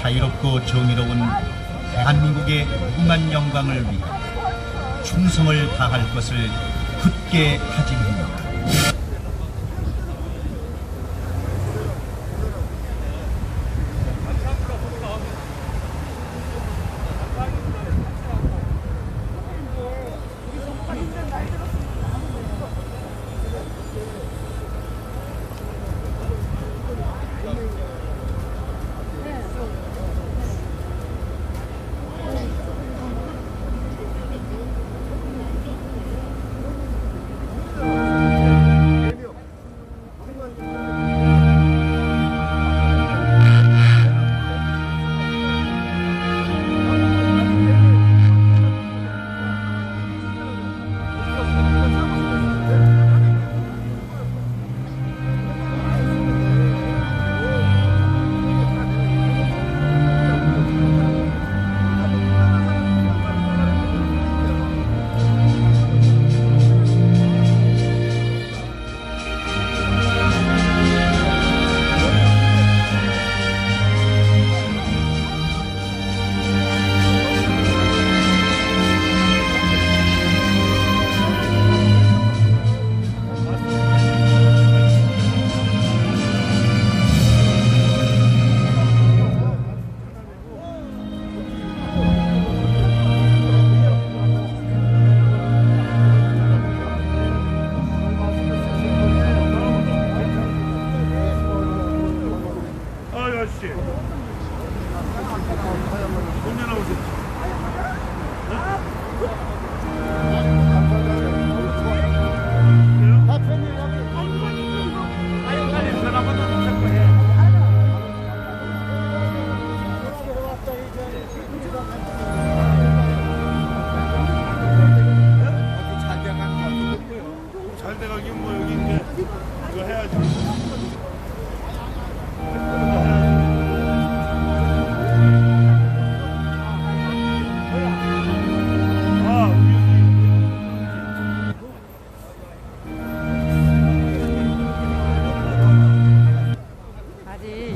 자유롭고 정의로운 대한민국의 무궁한 영광을 위해 충성을 다할 것을 굳게 다짐합니다.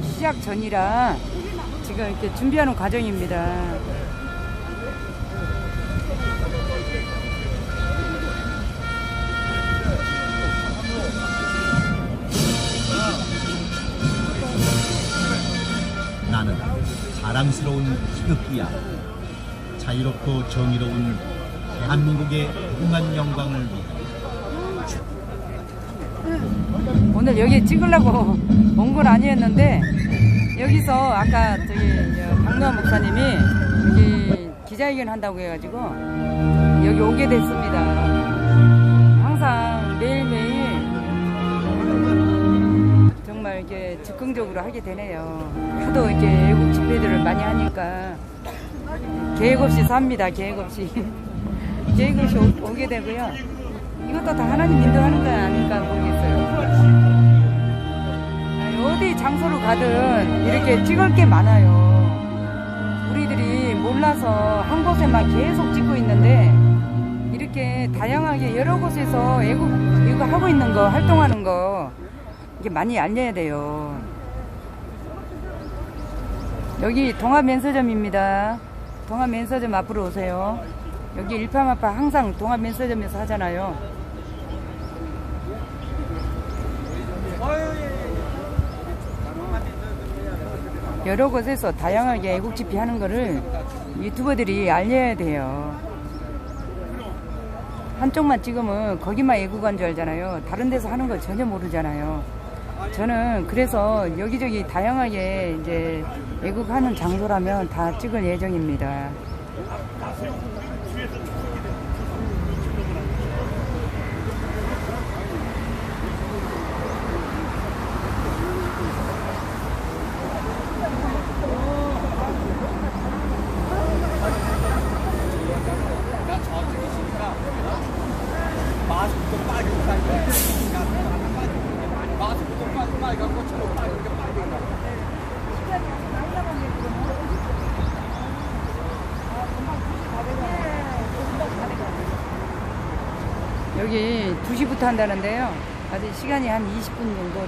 시작 전이라 지금 이렇게 준비하는 과정입니다. 나는 사랑스러운 희극기야. 자유롭고 정의로운 대한민국의 무궁한 영광을 위해. 오늘 여기 찍으려고 온 건 아니었는데 여기서 아까 저기 박노한 목사님이 여기 기자회견 한다고 해가지고 여기 오게 됐습니다. 항상 매일매일 정말 이렇게 즉흥적으로 하게 되네요. 하도 이렇게 애국 집회들을 많이 하니까 계획 없이 삽니다. 계획 없이 계획 없이 오게 되고요. 이것도 다 하나님 인도하는 건 아닐까 모르겠어요. 어디 장소를 가든 이렇게 찍을 게 많아요. 우리들이 몰라서 한 곳에만 계속 찍고 있는데 이렇게 다양하게 여러 곳에서 이거 하고 있는 거, 활동하는 거 이게 많이 알려야 돼요. 여기 동합면서점입니다. 동합면서점 앞으로 오세요. 여기 일파만파 항상 동합면서점에서 하잖아요. 여러 곳에서 다양하게 애국 집회 하는 거를 유튜버들이 알려야 돼요. 한쪽만 찍으면 거기만 애국한 줄 알잖아요. 다른 데서 하는 거 전혀 모르잖아요. 저는 그래서 여기저기 다양하게 이제 애국하는 장소라면 다 찍을 예정입니다. 여기 2시부터 한다는데요. 아직 시간이 한 20분 정도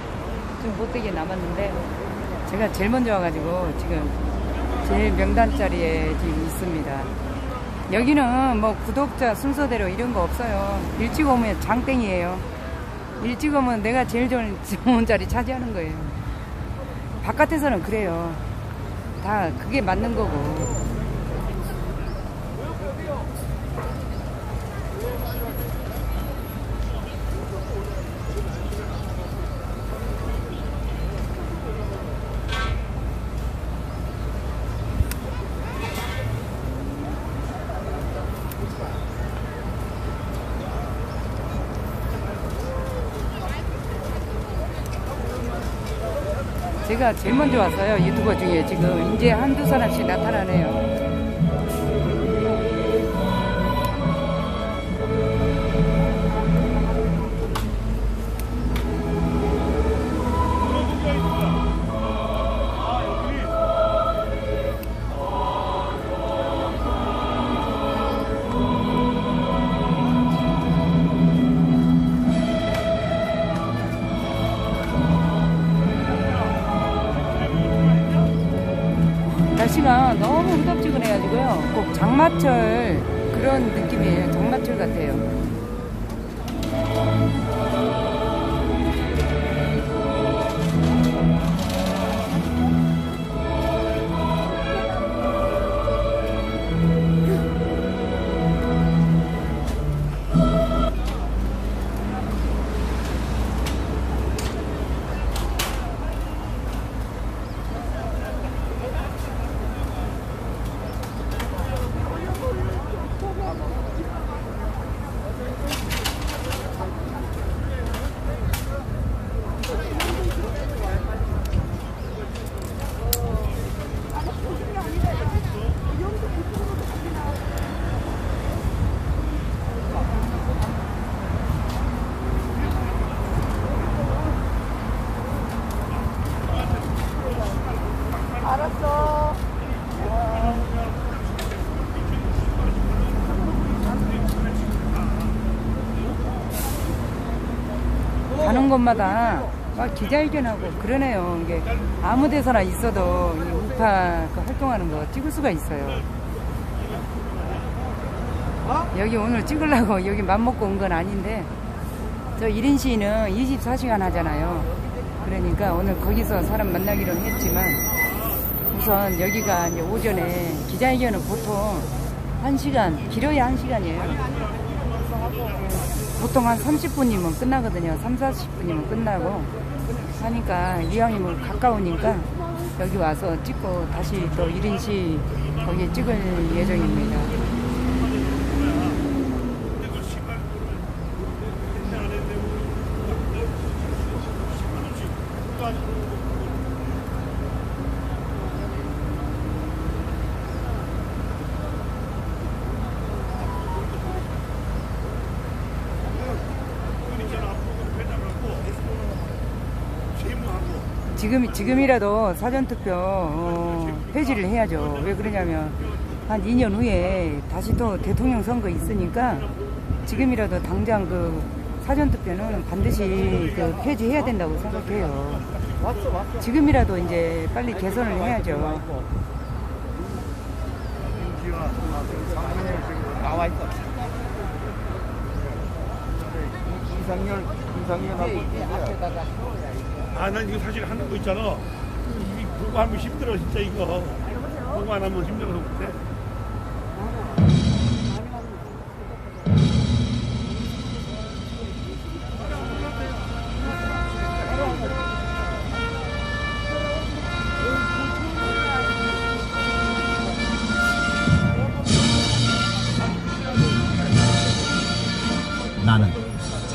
좀 못되게 남았는데 제가 제일 먼저 와가지고 지금 제일 명단 자리에 지금 있습니다. 여기는 뭐 구독자 순서대로 이런 거 없어요. 일찍 오면 장땡이에요. 일찍 오면 내가 제일 좋은 자리 차지하는 거예요. 바깥에서는 그래요. 다 그게 맞는 거고. 제가 제일 먼저 왔어요. 유튜버 중에 지금 이제 한두 사람씩 나타나네요. 날씨가 너무 후덥지근해가지고요. 꼭 장마철 그런 느낌이에요. 장마철 같아요. 가는 곳마다 막 기자회견하고 그러네요. 이게 아무 데서나 있어도 이 우파 그 활동하는 거 찍을 수가 있어요. 여기 오늘 찍으려고 여기 맘먹고 온 건 아닌데, 저 1인 시위는 24시간 하잖아요. 그러니까 오늘 거기서 사람 만나기로 했지만, 우선 여기가 이제 오전에 기자회견은 보통 1시간, 길어야 1시간이에요. 보통 한 30분이면 끝나거든요. 3, 40분이면 끝나고 하니까 이왕이면 가까우니까 여기 와서 찍고 다시 또 1인시 거기에 찍을 예정입니다. 지금이라도 사전투표 폐지를 해야죠. 왜 그러냐면 한 2년 후에 다시 또 대통령 선거 있으니까 지금이라도 당장 그 사전투표는 반드시 그 폐지해야 된다고 생각해요. 지금이라도 이제 빨리 개선을 해야죠. 나와 있어. 이상열하고 아, 난 이거 사실 하는 거 있잖아. 이 보고 하면 힘들어, 진짜 이거. 보고 안 하면 힘들어서 못해. 나는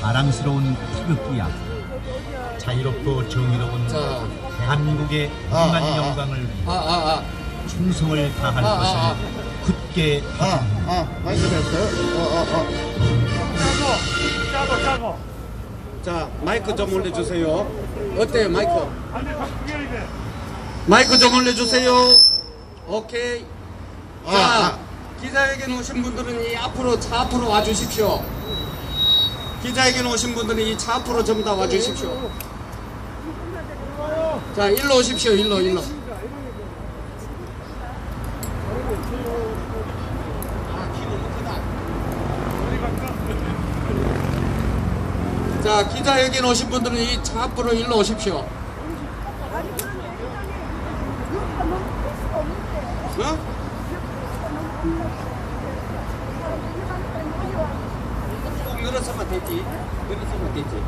자랑스러운 태극기야. 자유롭고 정의로운 대한민국의 무한 영광을 위해 충성을 다할 것을 굳게 마이크 됐어요? 짜고. 자, 마이크 좀 올려주세요. 어때요, 마이크? 안 돼, 다 크게 해야 돼. 마이크 좀 올려주세요. 오케이. 자, 기자회견 오신 분들은 이 앞으로 차 앞으로 와주십시오. 기자회견 오신 분들은 이 차 앞으로 전부 다 와주십시오. 자, 일로 오십시오. 일로. 자, 기자회견 오신 분들은 이 차 앞으로 일로 오십시오. 어? 늘어서면 됐지. 늘어서면 됐지.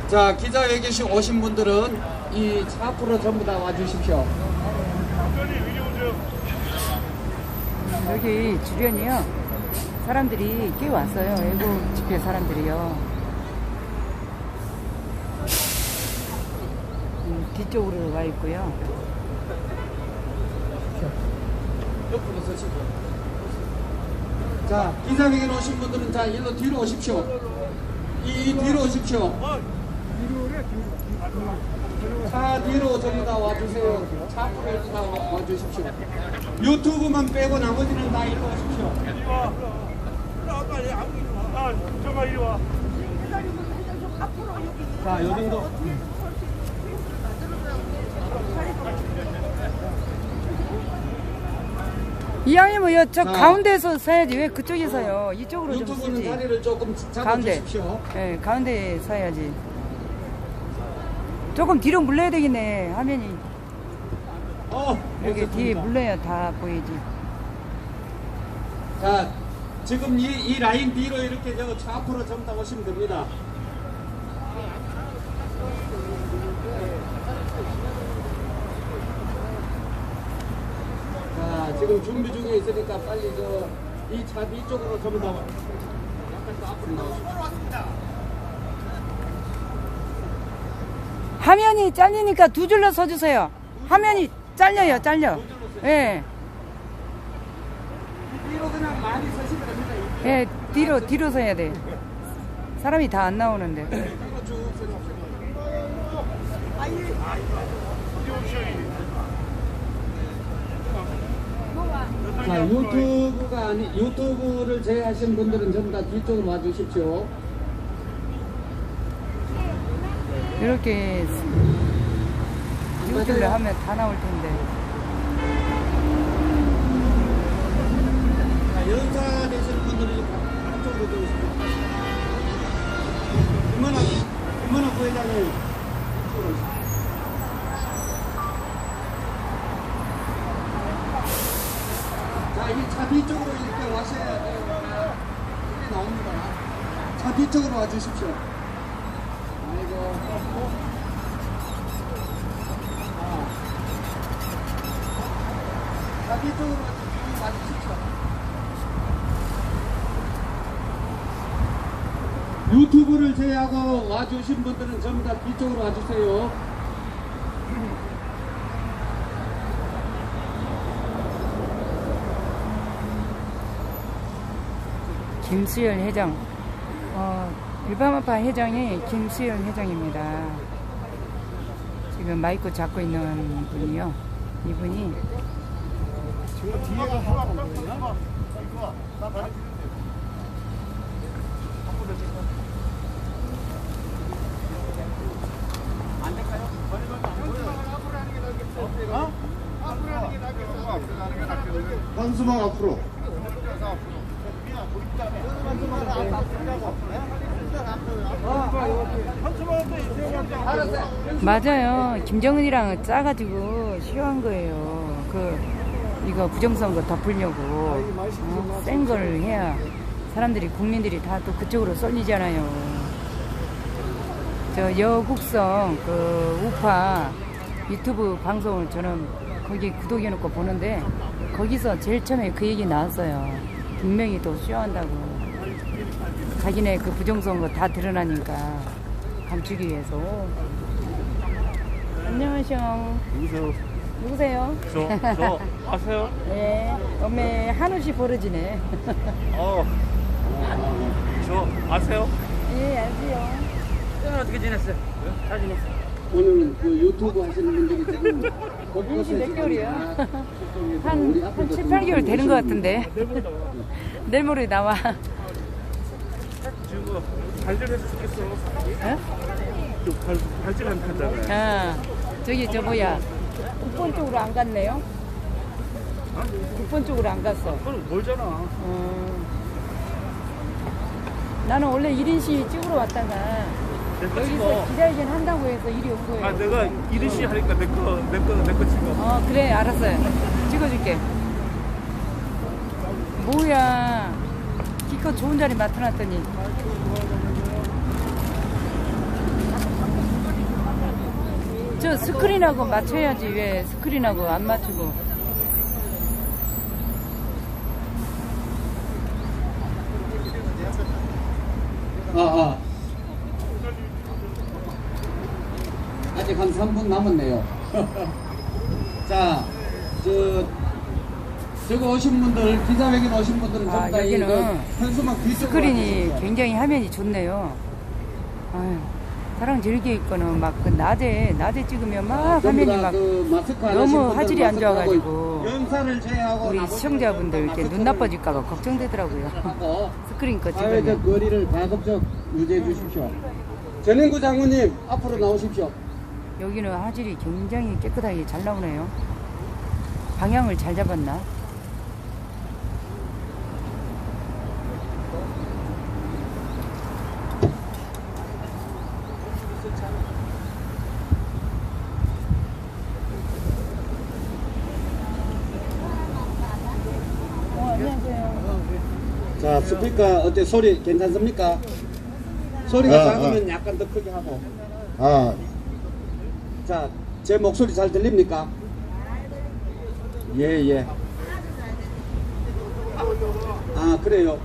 자, 기자회견 오신 분들은 이 차 앞으로 전부 다 와주십시오. 여기 주변이요. 사람들이 꽤 왔어요. 애국 집회 사람들이요. 뒤쪽으로 와 있고요. 옆으로 서시고. 자, 기자회견 오신 분들은 자, 일로 뒤로 오십시오. 이 뒤로 오십시오. 차 뒤로 전부 다 와주세요. 차 앞으로 다 와주십시오. 유튜브만 빼고 나머지는 다 일로 오십시오. 이리 와. 빨리 정말 이리 와. 자, 요 정도. 이왕이면 저 자. 가운데서 서야지. 왜 그쪽에 서요? 이쪽으로 좀 유튜브는 서지. 자리를 조금 가운데. 잡아주십시오. 네, 가운데에 서야지. 조금 뒤로 물러야 되겠네. 화면이. 여기 뒤에 물러야 다 보이지. 자, 지금 이 라인 뒤로 이렇게 차 앞으로 전부 다 오시면 됩니다. 자, 지금 준비 중에 있으니까 빨리 이 차 뒤쪽으로 전부 다 약간 더 앞으로 나오십시오. 화면이 잘리니까 두 줄로 서주세요. 화면이 잘려요, 잘려. 예. 뒤로 그냥 많이 서시면 됩니다. 예, 뒤로 서야 돼. 사람이 다 안 나오는데. 뒤로 쭉 서십시오. 자, 유튜브를 제외하신 분들은 전부 다 뒤쪽으로 와주십시오. 이렇게 유튜브를 하면 다 나올 텐데. 자, 연사 되시는 분들이 한쪽으로 들어오십시오. 김만아 부회장님 이쪽으로 오십시오. 자, 이 차 뒤쪽으로 이렇게 와셔야 돼요. 이게 나옵니다. 차 뒤쪽으로 와주십시오. 아이고. 자, 뒤쪽으로 와주십시오. 유튜브를 제외하고 와주신 분들은 전부 다 뒤쪽으로 와주세요. 김수열 회장. 일반화파 회장이 김수열 회장입니다. 지금 마이크 잡고 있는 분이요. 이분이 한수막 앞으로. 맞아요. 김정은이랑 짜가지고 쉬워한 거예요. 이거 부정선거 덮으려고 센 걸 해야 사람들이 국민들이 다 또 그쪽으로 쏠리잖아요. 저 여국성 우파 유튜브 방송을 저는 거기 구독해놓고 보는데 거기서 제일 처음에 그 얘기 나왔어요. 분명히 또 쇼한다고. 자기네 그 부정선거 다 드러나니까 감추기 위해서. 안녕하세요. 누구세요? 저 아세요? 네. 엄매 한우씨 버려지네. 저 아세요? 예, 알지요. 어떻게 지냈어요? 잘 지냈어. 오늘 그 유튜브 하시는 분들이 지금 임신 몇 개월이요? 한 7, 8개월 되는 것 같은데. 내일 모레 나와. 지금 발전해서 좋겠어. 어? 좀 발전한 타잖아요. 저기 뭐야. 국본 쪽으로 안 갔네요? 국본 쪽으로 안 갔어. 그건 멀잖아. 나는 원래 1인시 찍으러 왔다가 여기서 기자회견 한다고 해서 이리 온 거예요. 아, 내가 이리씨 하니까 내 거 찍어. 그래, 알았어요. 찍어줄게. 뭐야. 기껏 좋은 자리 맡아놨더니. 저 스크린하고 맞춰야지. 왜 스크린하고 안 맞추고. 아직 한 3분 남았네요. 자, 저거 오신 분들, 기자회견 오신 분들은 전부 다 여기는 현수막 뒤쪽으로 스크린이 와주십시오. 굉장히 화면이 좋네요. 아유, 사랑 즐겨 있거는 막 그 낮에 찍으면 막 화면이 막 너무 화질이 안 좋아가지고 연사를 제외하고 우리 나머지 시청자분들 이렇게 마스크를 눈 나빠질까봐 걱정되더라고요. 하고 스크린 거 사회적 찍으면. 거리를 가급적 유지해 주십시오. 전인구 장군님 앞으로 나오십시오. 여기는 화질이 굉장히 깨끗하게 잘 나오네요. 방향을 잘 잡았나? 안녕하세요. 자, 스피커 어때? 소리 괜찮습니까? 소리가 작으면 약간 더 크게 하고. 자, 제 목소리 잘 들립니까? 예. 아, 그래요.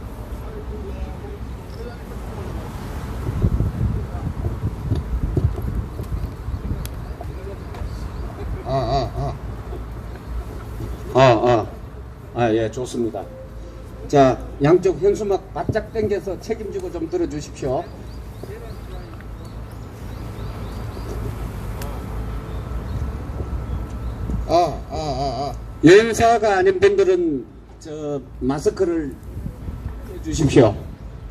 예, 좋습니다. 자, 양쪽 현수막 바짝 당겨서 책임지고 좀 들어주십시오. 여행사가 아닌 분들은 저 마스크를 해주십시오.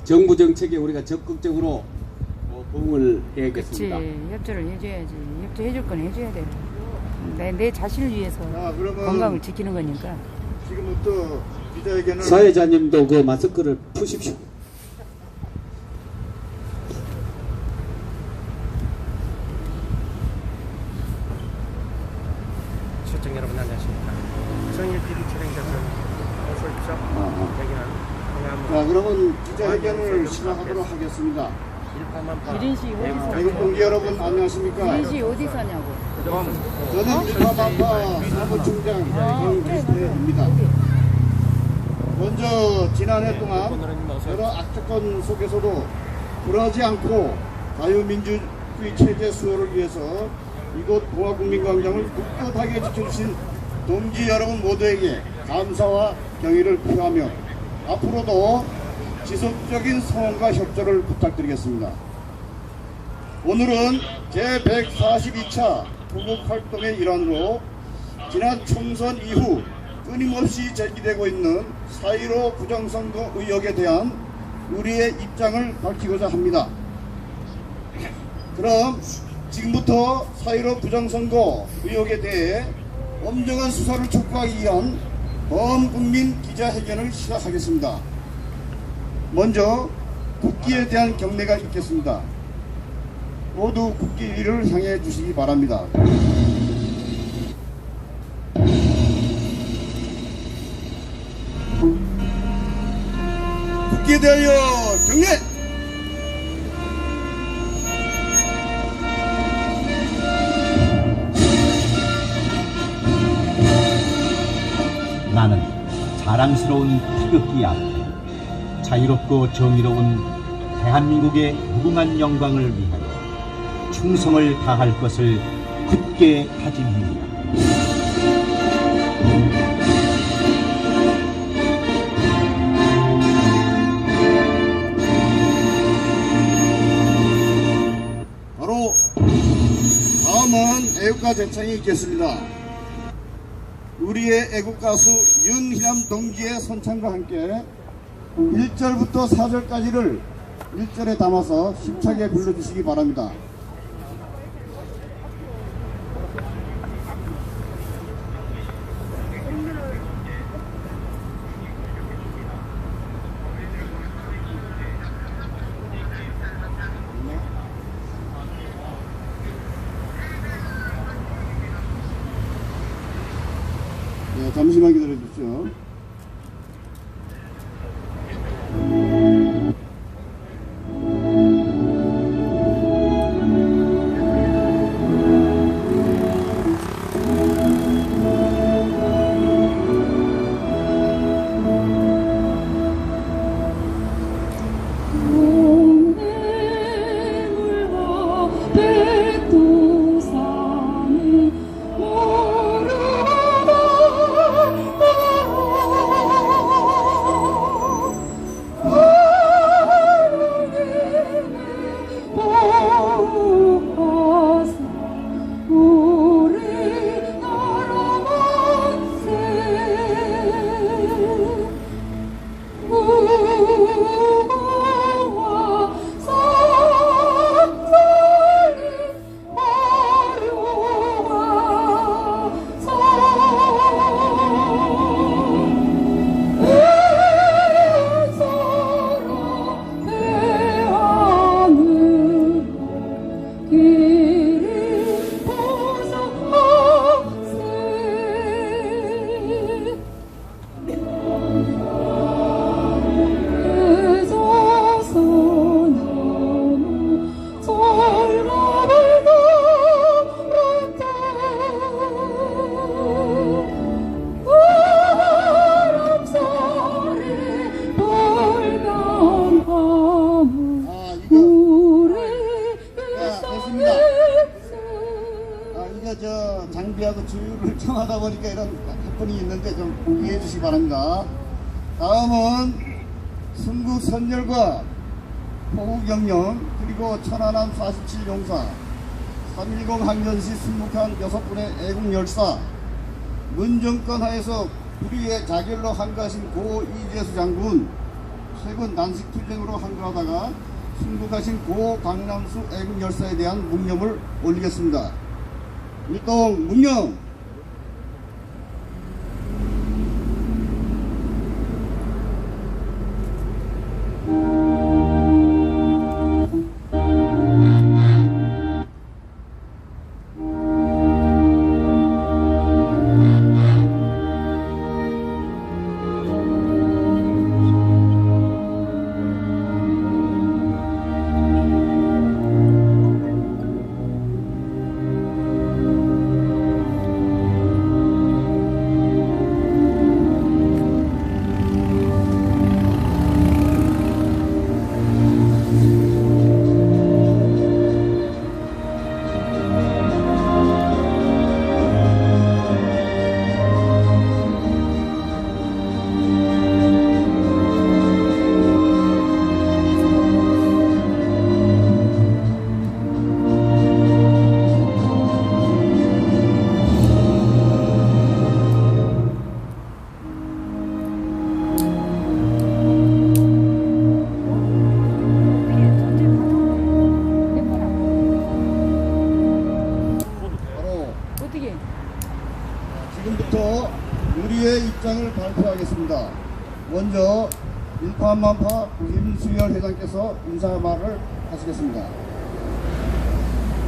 정부 정책에 우리가 적극적으로 부응을 그치, 해야겠습니다. 협조를 해줘야지. 협조해줄 건 해줘야 돼. 내 자신을 위해서 그러면 건강을 지키는 거니까. 지금부터 기자회견을 사회자님도 그 마스크를 푸십시오. 시청 여러분 안녕하십니까. 성일 PD 촬영자분 어서 오십시오. 여기는 자, 그러면 기자회견을 시작하도록 하겠습니다. 일파만파 1인시 어디서? 외국 동지 여러분 안녕하십니까? 1인시 어디 사냐고. 저는 일파만파 사무총장 정기수입니다. 먼저 지난해 동안 여러 악조건 속에서도 불하지 않고 자유민주주의 체제 수호를 위해서 이곳 동아국민광장을 꿋꿋하게 지켜주신 동지 여러분 모두에게 감사와 경의를 표하며 앞으로도 지속적인 성원과 협조를 부탁드리겠습니다. 오늘은 제142차 구국활동의 일환으로 지난 총선 이후 끊임없이 제기되고 있는 4.15 부정선거 의혹에 대한 우리의 입장을 밝히고자 합니다. 그럼 지금부터 4.15 부정선거 의혹에 대해 엄정한 수사를 촉구하기 위한 범국민 기자회견을 시작하겠습니다. 먼저 국기에 대한 경례가 있겠습니다. 모두 국기 위를 향해 주시기 바랍니다. 국기에 대하여 경례! 나는 자랑스러운 태극기 앞에 자유롭고 정의로운 대한민국의 무궁한 영광을 위하여 충성을 다할 것을 굳게 다짐합니다. 바로 다음은 애국가 대창이 있겠습니다. 우리의 애국가수 윤희남 동지의 선창과 함께 1절부터 4절까지를 1절에 담아서 힘차게 불러주시기 바랍니다. 잠시만 기다려 주십시오. 장비하고 주유를 청하다 보니까 이런 합분이 있는데 좀 이해해 주시기 바랍니다. 다음은 순국 선열과 호국영령 그리고 천안함 47용사 310 항전시 순국한 6분의 애국열사 문정권 하에서 불의의 자결로 한가하신 고 이재수 장군 최근 난식투쟁으로 한가하다가 순국하신 고 강남수 애국열사에 대한 묵념을 올리겠습니다. 일동 묵념. 지금부터 우리의 입장을 발표하겠습니다. 먼저 일파만파 김수열 회장께서 인사말을 하시겠습니다.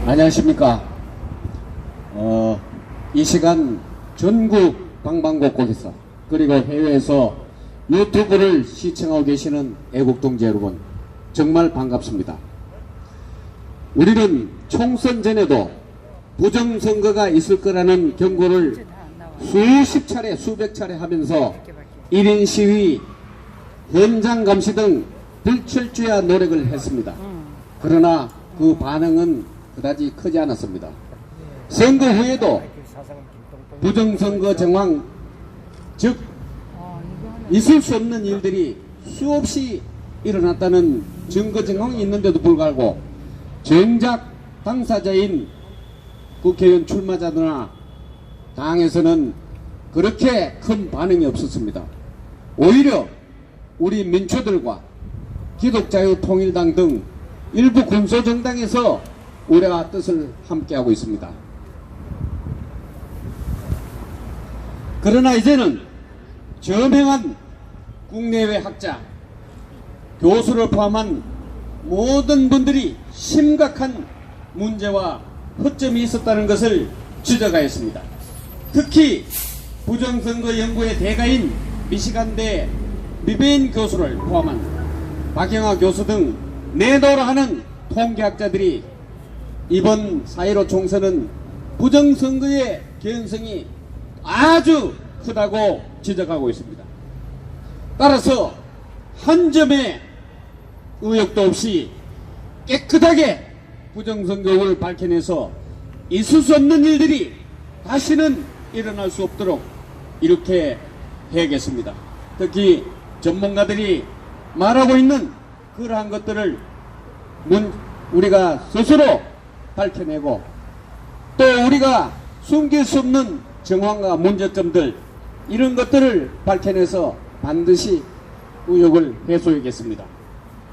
안녕하십니까. 이 시간 전국 방방곡곡에서 그리고 해외에서 유튜브를 시청하고 계시는 애국동지 여러분 정말 반갑습니다. 우리는 총선 전에도 부정선거가 있을 거라는 경고를 수십 차례 수백 차례 하면서 1인 시위, 현장 감시 등 불철주야 노력을 했습니다. 그러나 그 반응은 그다지 크지 않았습니다. 선거 후에도 부정선거 정황, 즉 있을 수 없는 일들이 수없이 일어났다는 증거 정황이 있는데도 불구하고 정작 당사자인 국회의원 출마자들이나 당에서는 그렇게 큰 반응이 없었습니다. 오히려 우리 민초들과 기독자유통일당 등 일부 군소정당에서 우려와 뜻을 함께하고 있습니다. 그러나 이제는 저명한 국내외 학자, 교수를 포함한 모든 분들이 심각한 문제와 허점이 있었다는 것을 지적하였습니다. 특히 부정선거 연구의 대가인 미시간대 미베인 교수를 포함한 박영하 교수 등 내노라 하는 통계학자들이 이번 4.15 총선은 부정선거의 개연성이 아주 크다고 지적하고 있습니다. 따라서 한 점의 의혹도 없이 깨끗하게 부정선거를 밝혀내서 있을 수 없는 일들이 다시는 일어날 수 없도록 이렇게 해야겠습니다. 특히 전문가들이 말하고 있는 그러한 것들을 우리가 스스로 밝혀내고 또 우리가 숨길 수 없는 정황과 문제점들 이런 것들을 밝혀내서 반드시 의혹을 해소하겠습니다.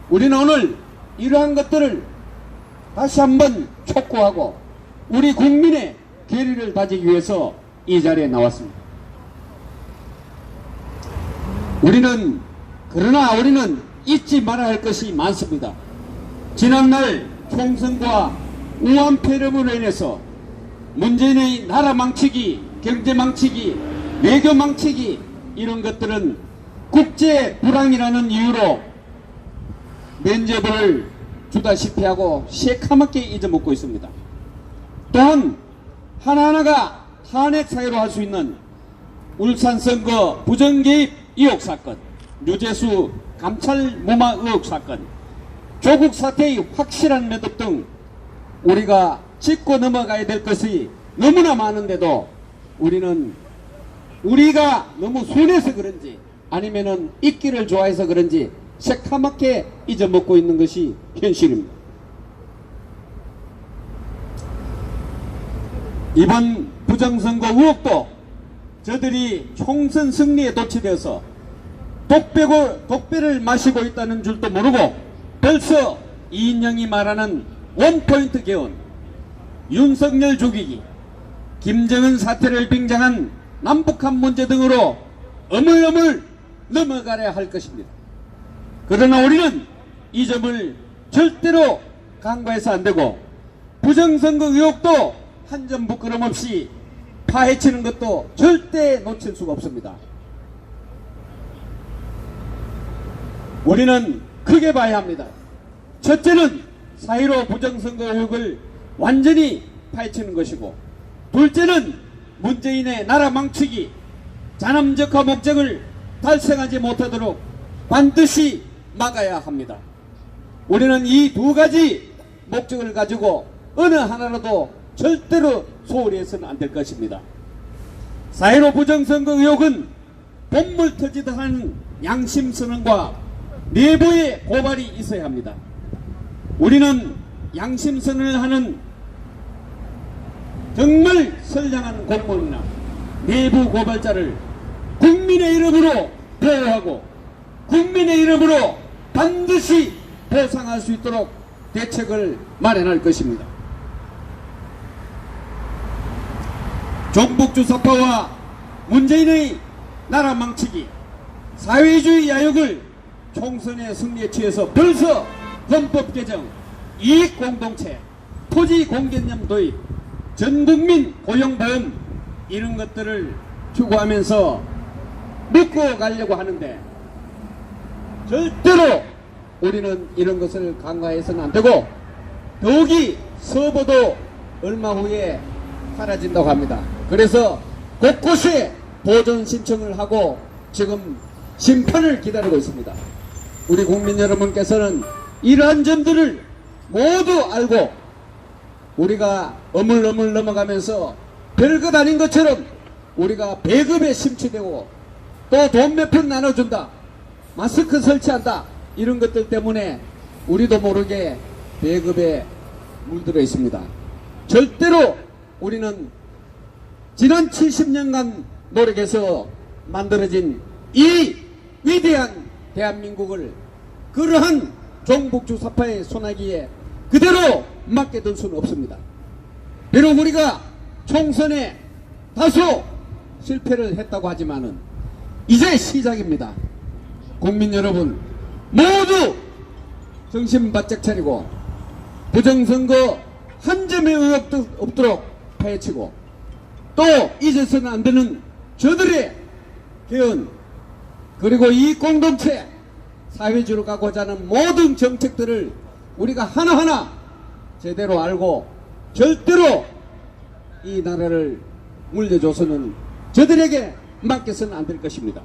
우리는 오늘 이러한 것들을 다시 한번 촉구하고 우리 국민의 계리를 다지기 위해서 이 자리에 나왔습니다. 그러나 우리는 잊지 말아야 할 것이 많습니다. 지난날 총선과 우한 패렴으로 인해서 문재인의 나라 망치기, 경제 망치기, 외교 망치기 이런 것들은 국제 불황이라는 이유로 면죄부를 주다시피 하고 새카맣게 잊어먹고 있습니다. 또한 하나하나가 탄핵 사유로 할 수 있는 울산 선거 부정개입 의혹 사건, 유재수 감찰 무마 의혹 사건, 조국 사태의 확실한 매듭 등 우리가 짚고 넘어가야 될 것이 너무나 많은데도 우리가 너무 순해서 그런지 아니면은 잊기를 좋아해서 그런지 새카맣게 잊어먹고 있는 것이 현실입니다. 이번 부정선거 의혹도 저들이 총선 승리에 도취되어서 독배를 마시고 있다는 줄도 모르고 벌써 이인영이 말하는 원포인트 개헌, 윤석열 죽이기, 김정은 사태를 빙자한 남북한 문제 등으로 어물어물 넘어가야 할 것입니다. 그러나 우리는 이 점을 절대로 간과해서 안 되고 부정선거 의혹도 한 점 부끄럼 없이 파헤치는 것도 절대 놓칠 수가 없습니다. 우리는 크게 봐야 합니다. 첫째는 4.15 부정선거 의혹을 완전히 파헤치는 것이고, 둘째는 문재인의 나라 망치기, 잔엄적화 목적을 달성하지 못하도록 반드시 막아야 합니다. 우리는 이 두 가지 목적을 가지고 어느 하나라도 절대로 소홀히 해서는 안 될 것입니다. 4.15 부정선거 의혹은 본물 터지듯 하는 양심선언과 내부의 고발이 있어야 합니다. 우리는 양심선언을 하는 정말 선량한 공무원이나 내부 고발자를 국민의 이름으로 보호하고 국민의 이름으로 반드시 보상할 수 있도록 대책을 마련할 것입니다. 종북주사파와 문재인의 나라 망치기, 사회주의 야욕을 총선의 승리에 취해서 벌써 헌법 개정, 이익공동체, 토지 공개념 도입, 전국민 고용보험 이런 것들을 추구하면서 묶어 가려고 하는데 절대로 우리는 이런 것을 간과해서는 안 되고, 더욱이 서버도 얼마 후에 사라진다고 합니다. 그래서 곳곳에 보존 신청을 하고 지금 심판을 기다리고 있습니다. 우리 국민 여러분께서는 이러한 점들을 모두 알고 우리가 어물어물 넘어가면서 별것 아닌 것처럼 우리가 배급에 심취되고 또 돈 몇 푼 나눠준다, 마스크 설치한다, 이런 것들 때문에 우리도 모르게 배급에 물들어 있습니다. 절대로 우리는 지난 70년간 노력해서 만들어진 이 위대한 대한민국을 그러한 종북주사파의 소나기에 그대로 맡겨둘 수는 없습니다. 비록 우리가 총선에 다소 실패를 했다고 하지만은 이제 시작입니다. 국민 여러분 모두 정신 바짝 차리고 부정선거 한 점의 의혹도 없도록 파헤치고 또 잊어서는 안 되는 저들의 개헌 그리고 이 공동체 사회주의로 가고자 하는 모든 정책들을 우리가 하나하나 제대로 알고 절대로 이 나라를 물려줘서는 저들에게 맡겨서는 안 될 것입니다.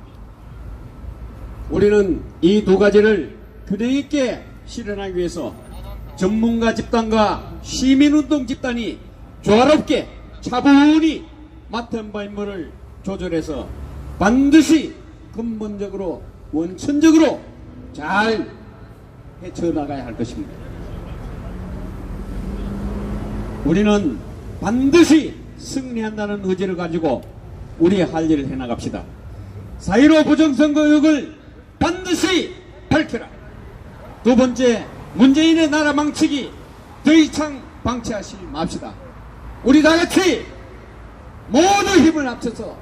우리는 이 두 가지를 균형 있게 실현하기 위해서 전문가 집단과 시민운동 집단이 조화롭게 차분히 맡은 바 임무를 조절해서 반드시 근본적으로 원천적으로 잘 헤쳐나가야 할 것입니다. 우리는 반드시 승리한다는 의지를 가지고 우리의 할 일을 해나갑시다. 4.15 부정선거 의혹을 반드시 밝혀라. 두 번째, 문재인의 나라 망치기 더 이상 방치하지 맙시다. 우리 다같이 모두 힘을 합쳐서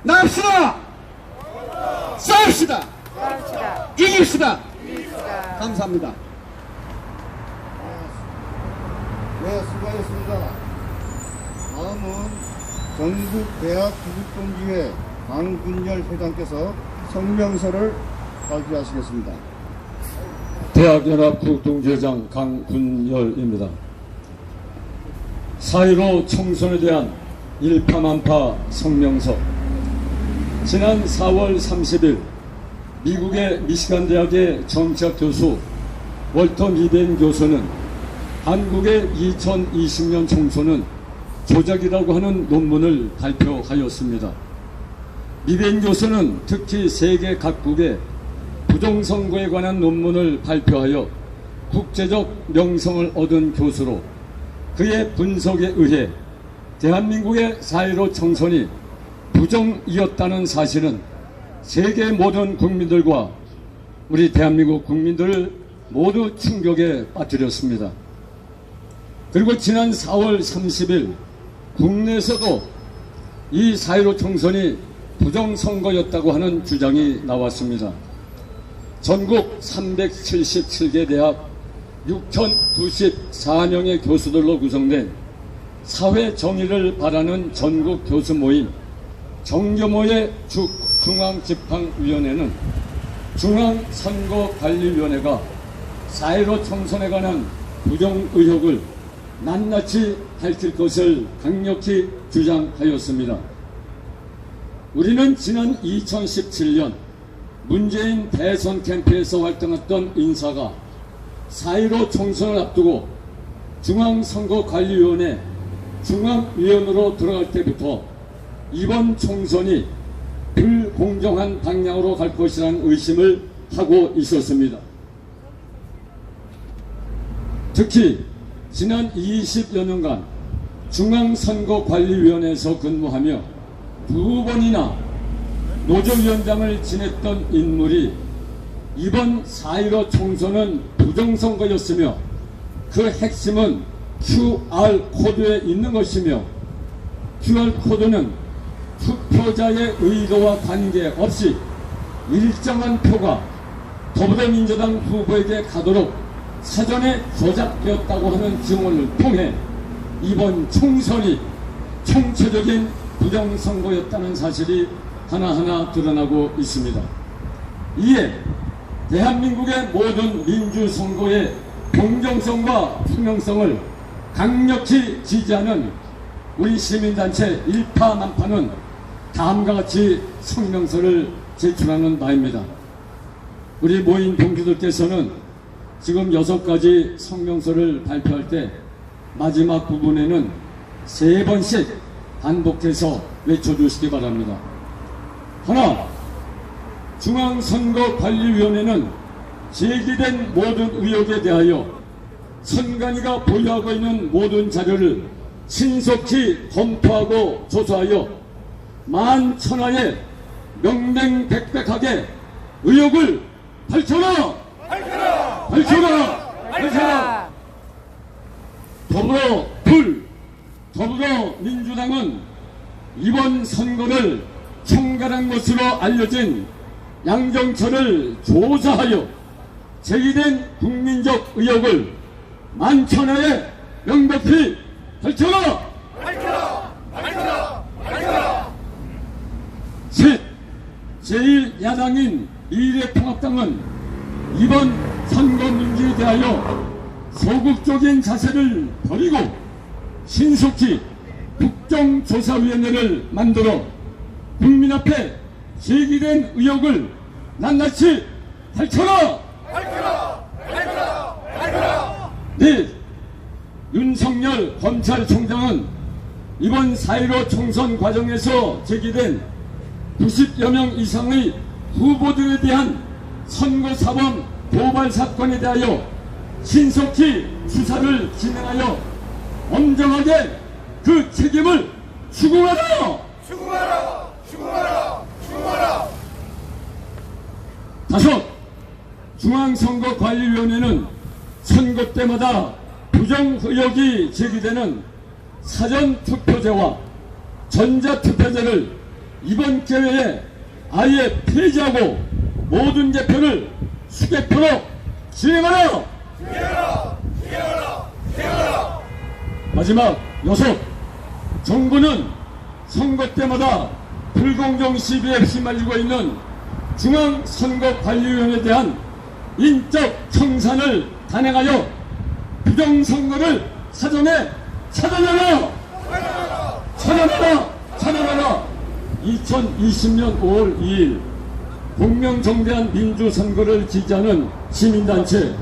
나갑시다. 싸웁시다. 이깁시다. 감사합니다. 네, 수고하셨습니다. 다음은 전국대학 교육동기회 강군열 회장께서 성명서를 발표하시겠습니다. 대학연합교육동지회장 강군열입니다. 4.15 총선에 대한 일파만파 성명서. 지난 4월 30일 미국의 미시간 대학의 정치학 교수 월터 미벤 교수는 한국의 2020년 총선은 조작이라고 하는 논문을 발표하였습니다. 미벤 교수는 특히 세계 각국의 부정선거에 관한 논문을 발표하여 국제적 명성을 얻은 교수로 그의 분석에 의해 대한민국의 4.15 총선이 부정이었다는 사실은 세계 모든 국민들과 우리 대한민국 국민들을 모두 충격에 빠뜨렸습니다. 그리고 지난 4월 30일 국내에서도 이 4.15 총선이 부정선거였다고 하는 주장이 나왔습니다. 전국 377개 대학 6,094명의 교수들로 구성된 사회 정의를 바라는 전국 교수 모임 정교모의 중앙집행위원회는 중앙선거관리위원회가 4.15 총선에 관한 부정 의혹을 낱낱이 밝힐 것을 강력히 주장하였습니다. 우리는 지난 2017년 문재인 대선 캠프에서 활동했던 인사가 4.15 총선을 앞두고 중앙선거관리위원회 중앙위원으로 들어갈 때부터 이번 총선이 불공정한 방향으로 갈 것이라는 의심을 하고 있었습니다. 특히 지난 20여 년간 중앙선거관리위원회에서 근무하며 두 번이나 노조위원장을 지냈던 인물이 이번 4.15 총선은 부정선거였으며 그 핵심은 QR코드에 있는 것이며 QR코드는 투표자의 의도와 관계없이 일정한 표가 더불어민주당 후보에게 가도록 사전에 조작되었다고 하는 증언을 통해 이번 총선이 총체적인 부정선거였다는 사실이 하나하나 드러나고 있습니다. 이에 대한민국의 모든 민주선거의 공정성과 투명성을 강력히 지지하는 우리 시민단체 일파만파는 다음과 같이 성명서를 제출하는 바입니다. 우리 모인 동지들께서는 지금 6가지 성명서를 발표할 때 마지막 부분에는 3번씩 반복해서 외쳐주시기 바랍니다. 하나, 중앙선거관리위원회는 제기된 모든 의혹에 대하여 선관위가 보유하고 있는 모든 자료를 신속히 검토하고 조사하여 만천하에 명명백백하게 의혹을 밝혀라! 밝혀라! 더불어민주당은 이번 선거를 총괄한 것으로 알려진 양정철을 조사하여 제기된 국민적 의혹을 만천하에 명백히 밝혀라! 제1야당인 미래통합당은 이번 선거 문제에 대하여 소극적인 자세를 버리고 신속히 국정조사위원회를 만들어 국민 앞에 제기된 의혹을 낱낱이 밝혀라! 네, 윤석열 검찰총장은 이번 4.15 총선 과정에서 제기된 90여 명 이상의 후보들에 대한 선거사범 도발 사건에 대하여 신속히 수사를 진행하여 엄정하게 그 책임을 추궁하라! 다섯, 중앙선거관리위원회는 선거 때마다 부정 의혹이 제기되는 사전투표제와 전자투표제를 이번 기회에 아예 폐지하고 모든 개표를 수개표로 진행하라! 마지막 여섯, 정부는 선거 때마다 불공정 시비에 휘말리고 있는 중앙선거관리위원회에 대한 인적 청산을 단행하여 부정선거를 사전에 차단하라! 2020년 5월 2일 공명정대한 민주선거를 지지하는 시민단체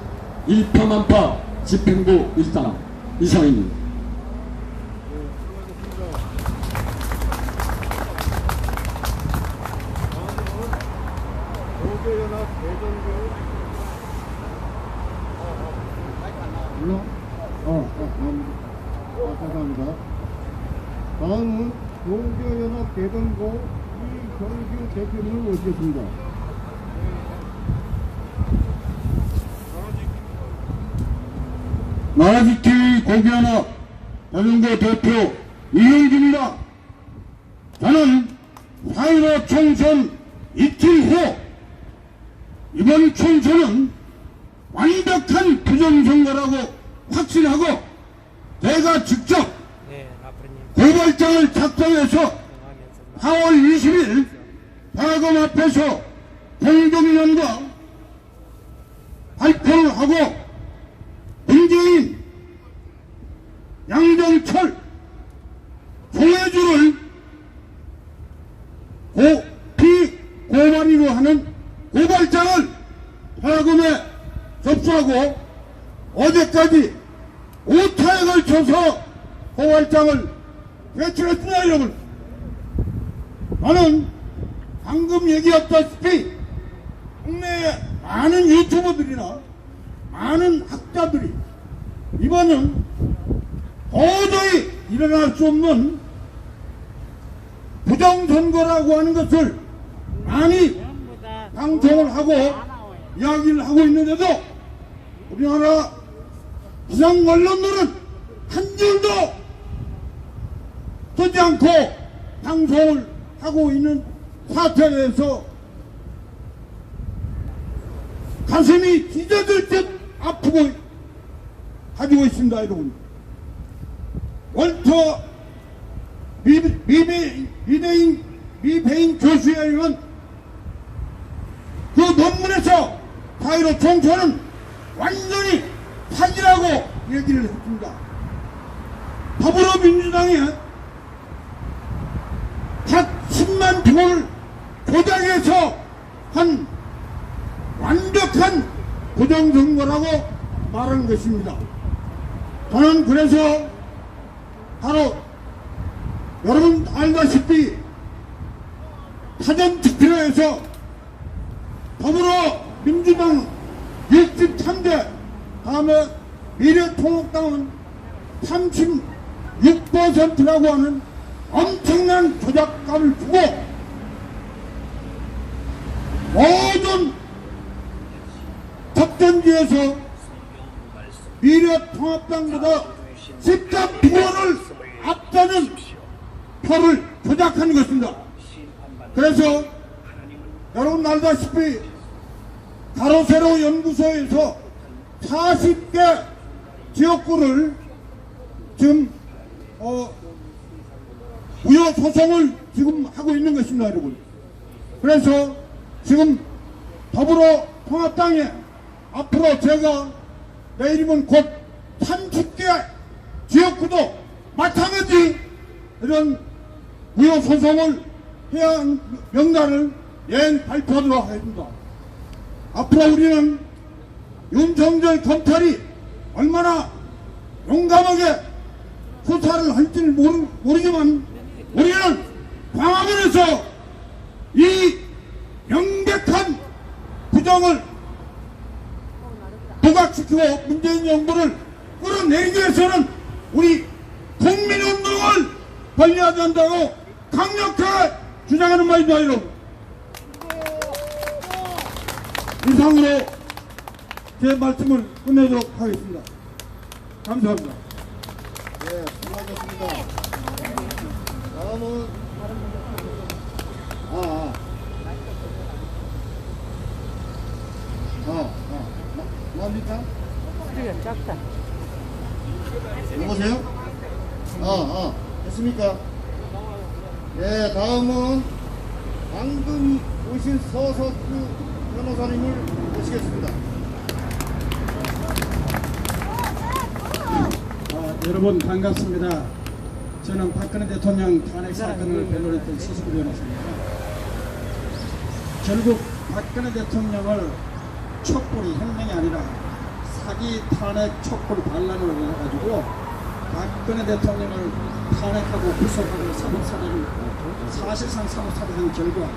일파만파 집행부 일당 이상입니다. 감사합니다. 다음은 동교연합 대전고 이경규 대표님을 모시겠습니다. 나라지TV 고교연합 대전고 대표 이경규입니다. 저는 4.15 총선 이틀 후 이번 총선은 완벽한 부정선거라고 확신하고 내가 직접 고발장을 작성해서 4월 20일 대검 앞에서 공동연과 발표를 하고 문재인, 양정철, 송혜주를 비고발이로 하는 고발장을 대검에 접수하고 어제까지 5차에 걸쳐서 고발장을 제출했습니다. 여러분, 저는 방금 얘기했다시피 국내의 많은 유튜버들이나 많은 학자들이 이번은 도저히 일어날 수 없는 부정선거라고 하는 것을 많이 방송을 하고 이야기를 하고 있는데도 우리나라 부상 언론들은 한 줄도 쓰지 않고 방송을 하고 있는 사태에 대해서 가슴이 찢어질 듯 아프고 가지고 있습니다. 여러분, 월터 미베인 교수에 의한 그 논문에서 4.15 총선은 완전히 사기라고 얘기를 했습니다. 더불어민주당이 110만 표를 조작해서 한 완벽한 부정선거라고 말하는 것입니다. 저는 그래서 바로 여러분 알다시피 사전투표에서 더불어민주당 63대 다음에 미래통합당은 36%라고 하는 엄청난 조작감을 주고 모든 접전지에서 미래통합당보다 13%를 앞서는 표를 조작하는 것입니다. 그래서 여러분 알다시피 가로세로 연구소에서 40개 지역구를 지금 무효 소송을 지금 하고 있는 것입니다. 여러분, 그래서 지금 더불어 통합당에 앞으로 제가 내일이면 곧 30개 지역구도 마찬가지 이런 무효 소송을 해야 하는 명단을 내일 발표하도록 하겠습니다. 앞으로 우리는 윤석열 검찰이 얼마나 용감하게 수사를 할지는 모르지만 우리는 광화문에서 이 명백한 부정을 부각시키고 문재인 정부를 끌어내리기 위해서는 우리 국민운동을 벌려야 한다고 강력하게 주장하는 바입니다. 여러분, 이상으로 제 말씀을 끝내도록 하겠습니다. 감사합니다. 네, 수고하셨습니다. 다음은 뭡니까? 소리가 작다. 여보세요? 됐습니까? 네, 다음은 방금 오신 서석규 변호사님을 모시겠습니다. 여러분 반갑습니다. 저는 박근혜 대통령 탄핵 사건을 변론했던 서석규 변호사입니다. 결국 박근혜 대통령을 촛불이 혁명이 아니라 사기 탄핵 촛불 반란으로 해가지고 박근혜 대통령을 탄핵하고 구속하고 사법살인을 사실상 사법살인한 결과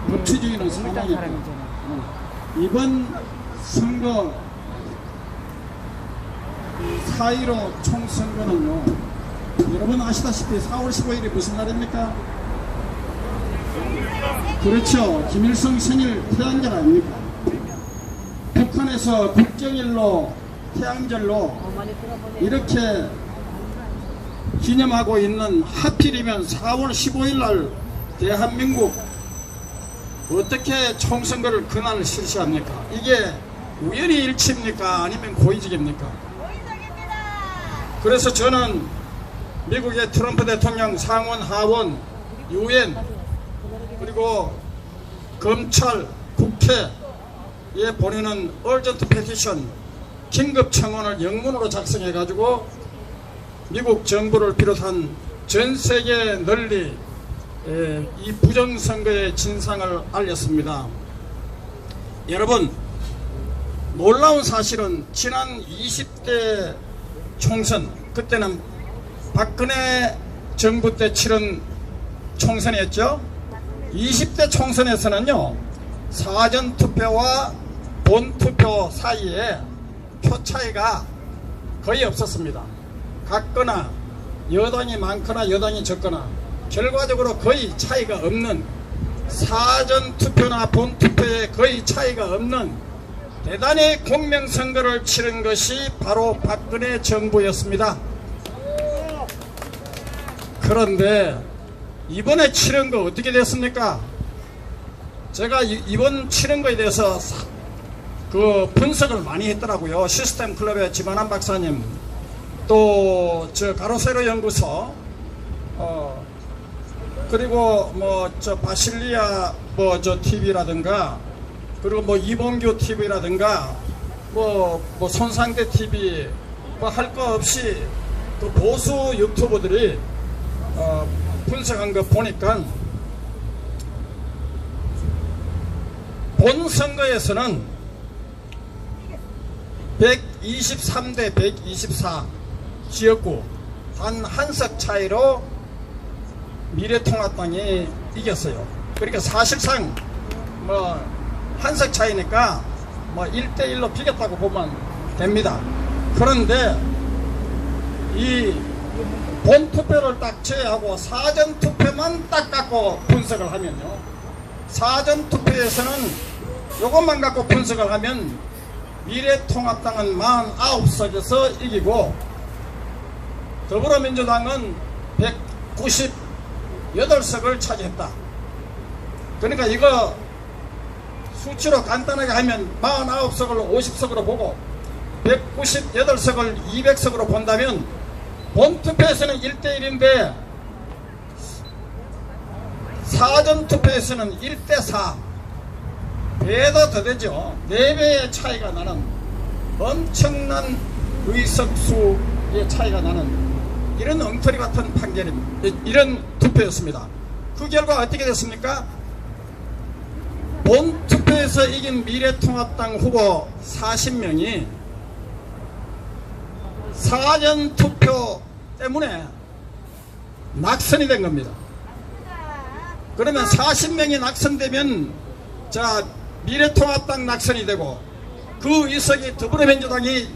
법치주의는 사망이고 이번 선거 4.15 총선거는요, 여러분 아시다시피 4월 15일이 무슨 날입니까? 그렇죠. 김일성 생일 태양절 아닙니까? 북한에서 국경일로 태양절로 이렇게 기념하고 있는, 하필이면 4월 15일 날 대한민국 어떻게 총선거를 그날 실시합니까? 이게 우연히 일치입니까? 아니면 고의적입니까? 그래서 저는 미국의 트럼프 대통령 상원, 하원, 유엔, 그리고 검찰, 국회에 보내는 urgent petition, 긴급 청원을 영문으로 작성해 가지고 미국 정부를 비롯한 전 세계에 널리 이 부정선거의 진상을 알렸습니다. 여러분, 놀라운 사실은 지난 20대 총선, 그때는 박근혜 정부 때 치른 총선이었죠. 20대 총선에서는요, 사전투표와 본투표 사이에 표 차이가 거의 없었습니다. 같거나 여당이 많거나 여당이 적거나 결과적으로 거의 차이가 없는, 사전투표나 본투표에 거의 차이가 없는 대단히 공명선거를 치른 것이 바로 박근혜 정부였습니다. 그런데 이번에 치른 거 어떻게 됐습니까? 제가 이번 치른 거에 대해서 그 분석을 많이 했더라고요. 시스템 클럽의 지만한 박사님, 또 저 가로세로 연구소, 그리고 뭐 저 바실리아 뭐 저 TV라든가, 그리고 뭐 이봉규 TV라든가, 뭐 손상대 TV, 뭐 할 거 없이 그 보수 유튜버들이 분석한 거 보니까 본 선거에서는 123대 124 지역구 단 한 석 차이로 미래통합당이 이겼어요. 그러니까 사실상 뭐 한 석 차이니까 뭐 1대1로 비겼다고 보면 됩니다. 그런데 이 본투표를 딱 제외하고 사전투표만 딱 갖고 분석을 하면요, 사전투표에서는 이것만 갖고 분석을 하면 미래통합당은 49석에서 이기고 더불어민주당은 198석을 차지했다. 그러니까 이거 수치로 간단하게 하면 49석을 50석으로 보고 198석을 200석으로 본다면 본투표에서는 1대1인데 사전투표에서는 1대4 배도 더 되죠. 4배의 차이가 나는 엄청난 의석수의 차이가 나는 이런 엉터리 같은 이런 투표였습니다. 그 결과 어떻게 됐습니까? 본투표에서 이긴 미래통합당 후보 40명이 사전투표 때문에 낙선이 된 겁니다. 그러면 40명이 낙선되면 자 미래통합당 낙선이 되고 그 의석이 더불어민주당이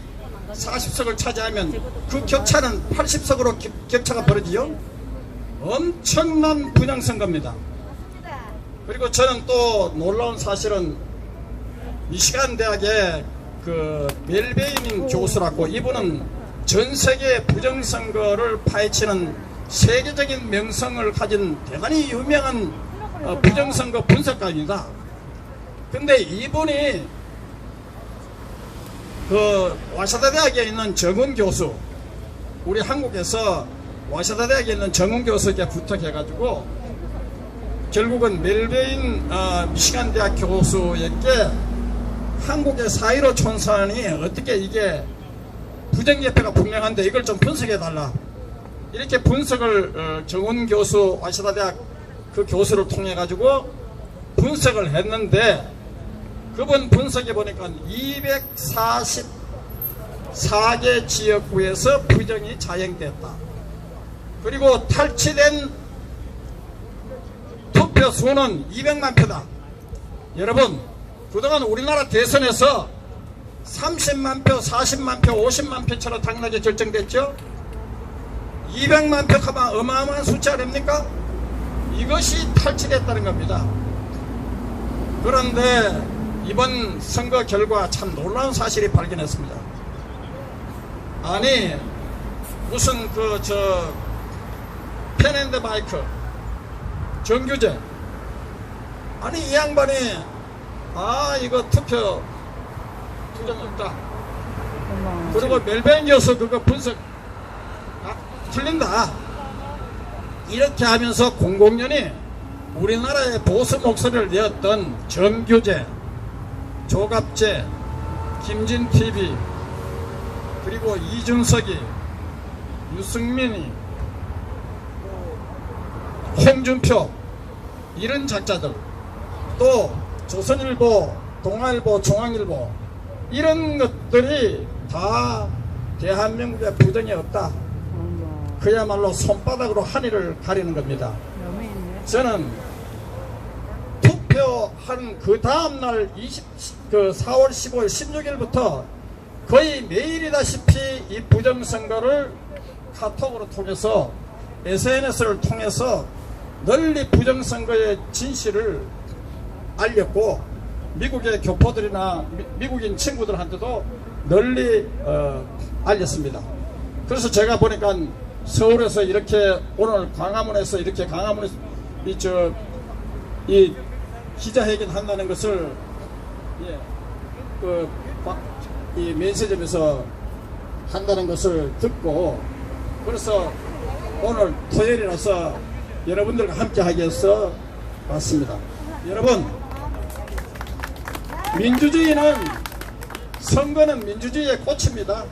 40석을 차지하면 그 격차는 80석으로 격차가 벌어지죠. 엄청난 분양선거입니다. 그리고 저는 또 놀라운 사실은 미시간 대학의 그 멜베인 교수라고, 이분은 전 세계 부정선거를 파헤치는 세계적인 명성을 가진 대단히 유명한 부정선거 분석가입니다. 근데 이분이 그 와샤다 대학에 있는 정훈 교수, 우리 한국에서 와샤다 대학에 있는 정훈 교수에게 부탁해가지고 결국은 멜베인 미시간 대학 교수에게 한국의 4.15 총선이 어떻게 이게 부정예표가 분명한데 이걸 좀 분석해달라, 이렇게 분석을 정훈 교수, 와샤다 대학 그 교수를 통해 가지고 분석을 했는데, 그분 분석해 보니까 244개 지역구에서 부정이 자행됐다. 그리고 탈취된 투표 수는 200만 표다. 여러분, 그동안 우리나라 대선에서 30만 표, 40만 표, 50만 표처럼 당락이 결정됐죠. 200만 표가 어마어마한 숫자 아닙니까? 이것이 탈취됐다는 겁니다. 그런데 이번 선거 결과 참 놀라운 사실이 발견했습니다. 아니 무슨 펜앤드 마이크 정규제, 아니 이 양반이 이거 투표 부정 없다, 그리고 멜베인 교수 그거 분석 틀린다, 이렇게 하면서 공공연히 우리나라의 보수 목소리를 내었던 정규제, 조갑재, 김진TV, 그리고 이준석이, 유승민이, 홍준표, 이런 작자들, 또 조선일보, 동아일보, 중앙일보, 이런 것들이 다 대한민국에 부정이 없다, 그야말로 손바닥으로 하늘을 가리는 겁니다. 저는 투표한 그 다음날 4월 15일 16일부터 거의 매일이다시피 이 부정선거를 카톡으로 통해서, SNS를 통해서 널리 부정선거의 진실을 알렸고, 미국의 교포들이나 미국인 친구들한테도 널리 알렸습니다. 그래서 제가 보니까 서울에서 이렇게, 오늘 광화문에서 이렇게 이 기자회견 한다는 것을 이 면세점에서 한다는 것을 듣고, 그래서 오늘 토요일이라서 여러분들과 함께 하기 위해서 왔습니다. 여러분, 민주주의는, 선거는 민주주의의 꽃입니다.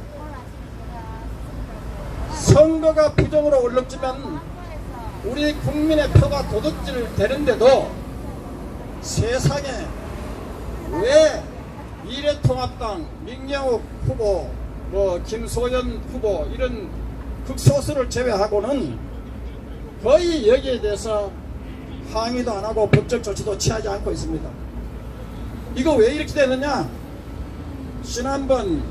선거가 부정으로 얼룩지면 우리 국민의 표가 도둑질 되는데도 세상에 왜 미래통합당, 민경욱 후보, 김소연 후보, 이런 극소수를 제외하고는 거의 여기에 대해서 항의도 안 하고 법적 조치도 취하지 않고 있습니다. 이거 왜 이렇게 되느냐? 지난번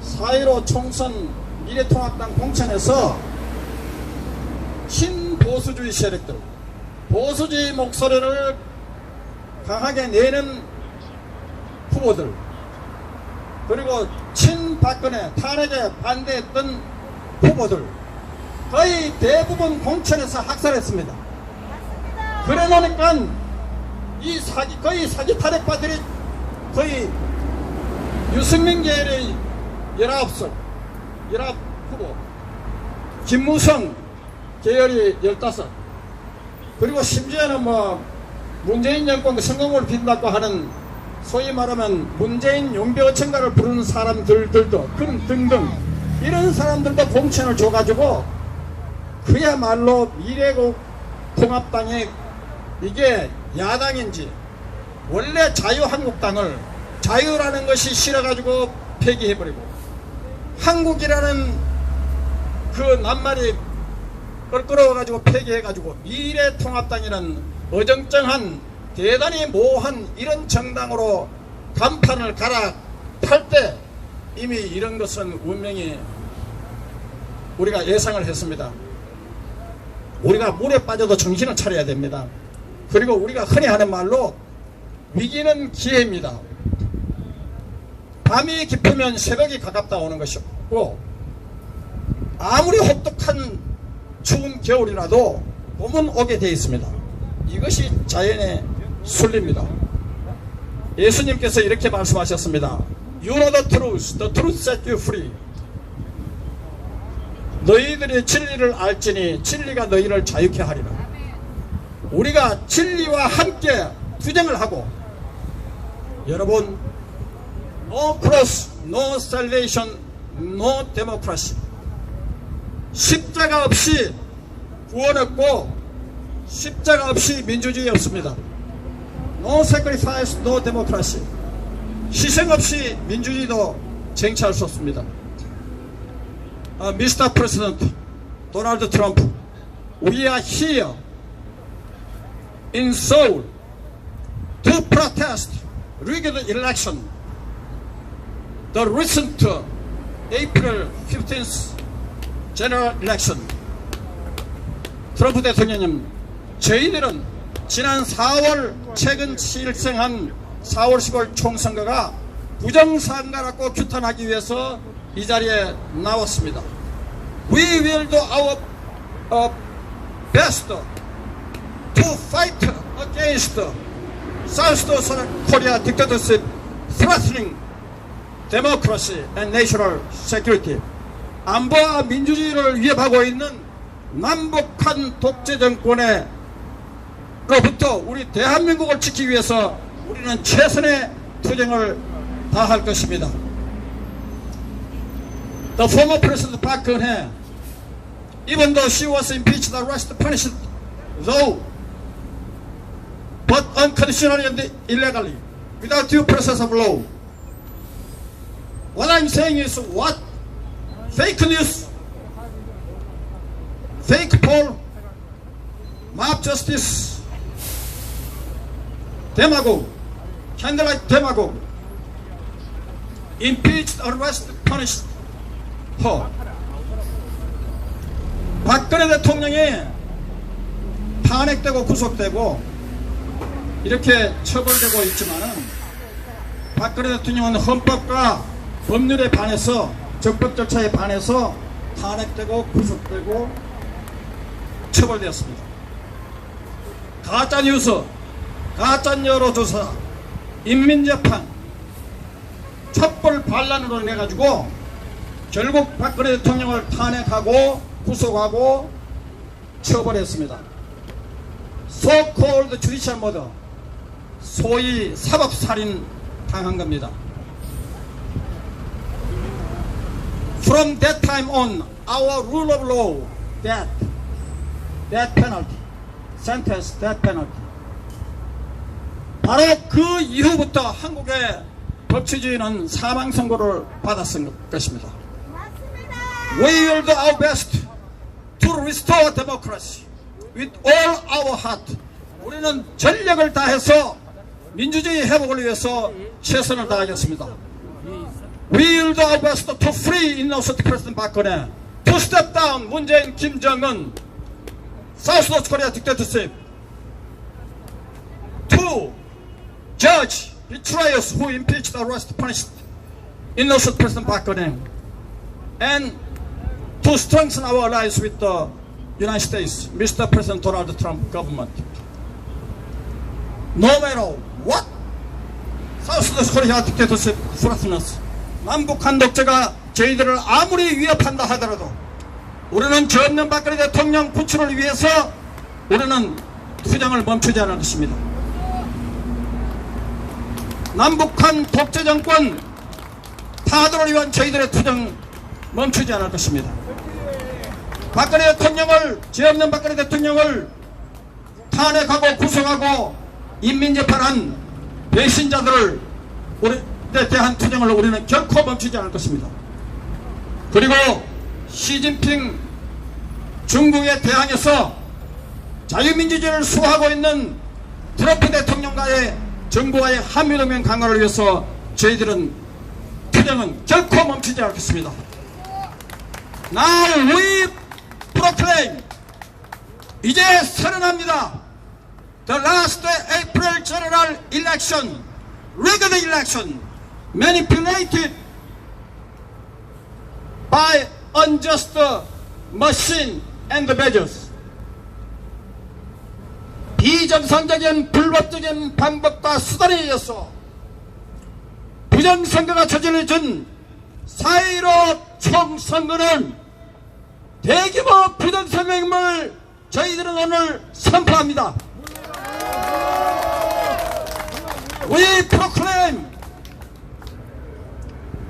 4.15 총선 미래통합당 공천에서 친보수주의 세력들, 보수주의 목소리를 강하게 내는 후보들, 그리고 친박근혜 탄핵에 반대했던 후보들 거의 대부분 공천에서 학살했습니다. 그래 놓으니까 거의 사기 탄핵파들이 거의 유승민 계열의 19석, 19후보, 김무성 계열이 15, 그리고 심지어는 뭐 문재인 정권 성공을 빈다고 하는 소위 말하면 문재인 용병청가를 부르는 사람들도 그런 등등 이런 사람들도 공천을 줘가지고 그야말로 미래국 통합당이 이게 야당인지 원래 자유한국당을 자유라는 것이 싫어가지고 폐기해버리고 한국이라는 그 낱말이 끌어와가지고 폐기해가지고 미래통합당이라는 어정쩡한 대단히 모호한 이런 정당으로 간판을 갈아탈 때 이미 이런 것은 운명이 우리가 예상을 했습니다. 우리가 물에 빠져도 정신을 차려야 됩니다. 그리고 우리가 흔히 하는 말로 위기는 기회입니다. 밤이 깊으면 새벽이 가깝다 오는 것이고 아무리 혹독한 추운 겨울이라도 봄은 오게 되어 있습니다. 이것이 자연의 순리입니다. 예수님께서 이렇게 말씀하셨습니다. You know the truth set you free. 너희들이 진리를 알지니 진리가 너희를 자유케 하리라. 우리가 진리와 함께 투쟁을 하고 여러분 No cross, no salvation, no democracy. 십자가 없이 구원 없고 십자가 없이 민주주의 없습니다. No sacrifice, no democracy. 희생 없이 민주주의도 쟁취할 수 없습니다. Mr. President Donald Trump, we are here in Seoul to protest rigged election. The recent April 15th general election. 트럼프 대통령님, 저희들은 지난 4월 최근 실생한 4월 10월 총선거가 부정선거라고 규탄하기 위해서 이 자리에 나왔습니다. We will do our best to fight against South Korea dictatorship threatening democracy and national security. 안보와 민주주의를 위협하고 있는 남북한 독재 정권의 로부터 우리 대한민국을 지키기 위해서 우리는 최선의 투쟁을 다할 것입니다. The former President Park Geun-hye, even though she was impeached, arrested, punished, though, but unconditionally and illegally, without due process of law. What I'm saying is what? Fake news, fake poll, mob justice, demagogue, candlelight demagogue, impeached, arrested, punished her. 박근혜 대통령이 탄핵되고 구속되고 이렇게 처벌되고 있지만은 박근혜 대통령은 헌법과 법률에 반해서 적법 절차에 반해서 탄핵되고 구속되고 처벌되었습니다. 가짜뉴스, 가짜 여론조사, 인민재판, 촛불 반란으로 인해가지고 결국 박근혜 대통령을 탄핵하고 구속하고 처벌했습니다. So-called judicial murder, 소위 사법살인 당한 겁니다. From that time on, our rule of law, death penalty, sentence, death penalty. 바로 그 이후부터 한국의 법치주의는 사망 선고를 받았을 것입니다. We will do our best to restore democracy with all our heart. 우리는 전력을 다해서 민주주의 회복을 위해서 최선을 다하겠습니다. We will do our best to free innocent President Park Geun-hye, to step down 문재인, 김정은, South Korea dictatorship, to judge betrayers who impeached, arrested, punished innocent President Park Geun-hye, and to strengthen our alliance with the United States, Mr. President Donald Trump government. No matter what South Korea dictatorship threatens us, 남북한 독재가 저희들을 아무리 위협한다 하더라도 우리는 전면 박근혜 대통령 구출을 위해서 우리는 투쟁을 멈추지 않을 것입니다. 남북한 독재정권 타도를 위한 저희들의 투쟁 멈추지 않을 것입니다. 박근혜 대통령을, 죄 없는 박근혜 대통령을 탄핵하고 구속하고 인민재판한 배신자들을 우리에 대한 투쟁을 우리는 결코 멈추지 않을 것입니다. 그리고 시진핑 중국에 대항해서 자유민주주의를 수호하고 있는 트럼프 대통령과의 정부와의 한미동맹 강화를 위해서 저희들은 투쟁은 결코 멈추지 않겠습니다. Now we proclaim, 이제 선언합니다. The last April general election, regular election, manipulated by unjust machine and badges. 비정상적인 불법적인 방법과 수단에 의해서 부정선거가 저질러진 4.15 총선거는 대규모 부정선거임을 저희들은 오늘 선포합니다. We proclaim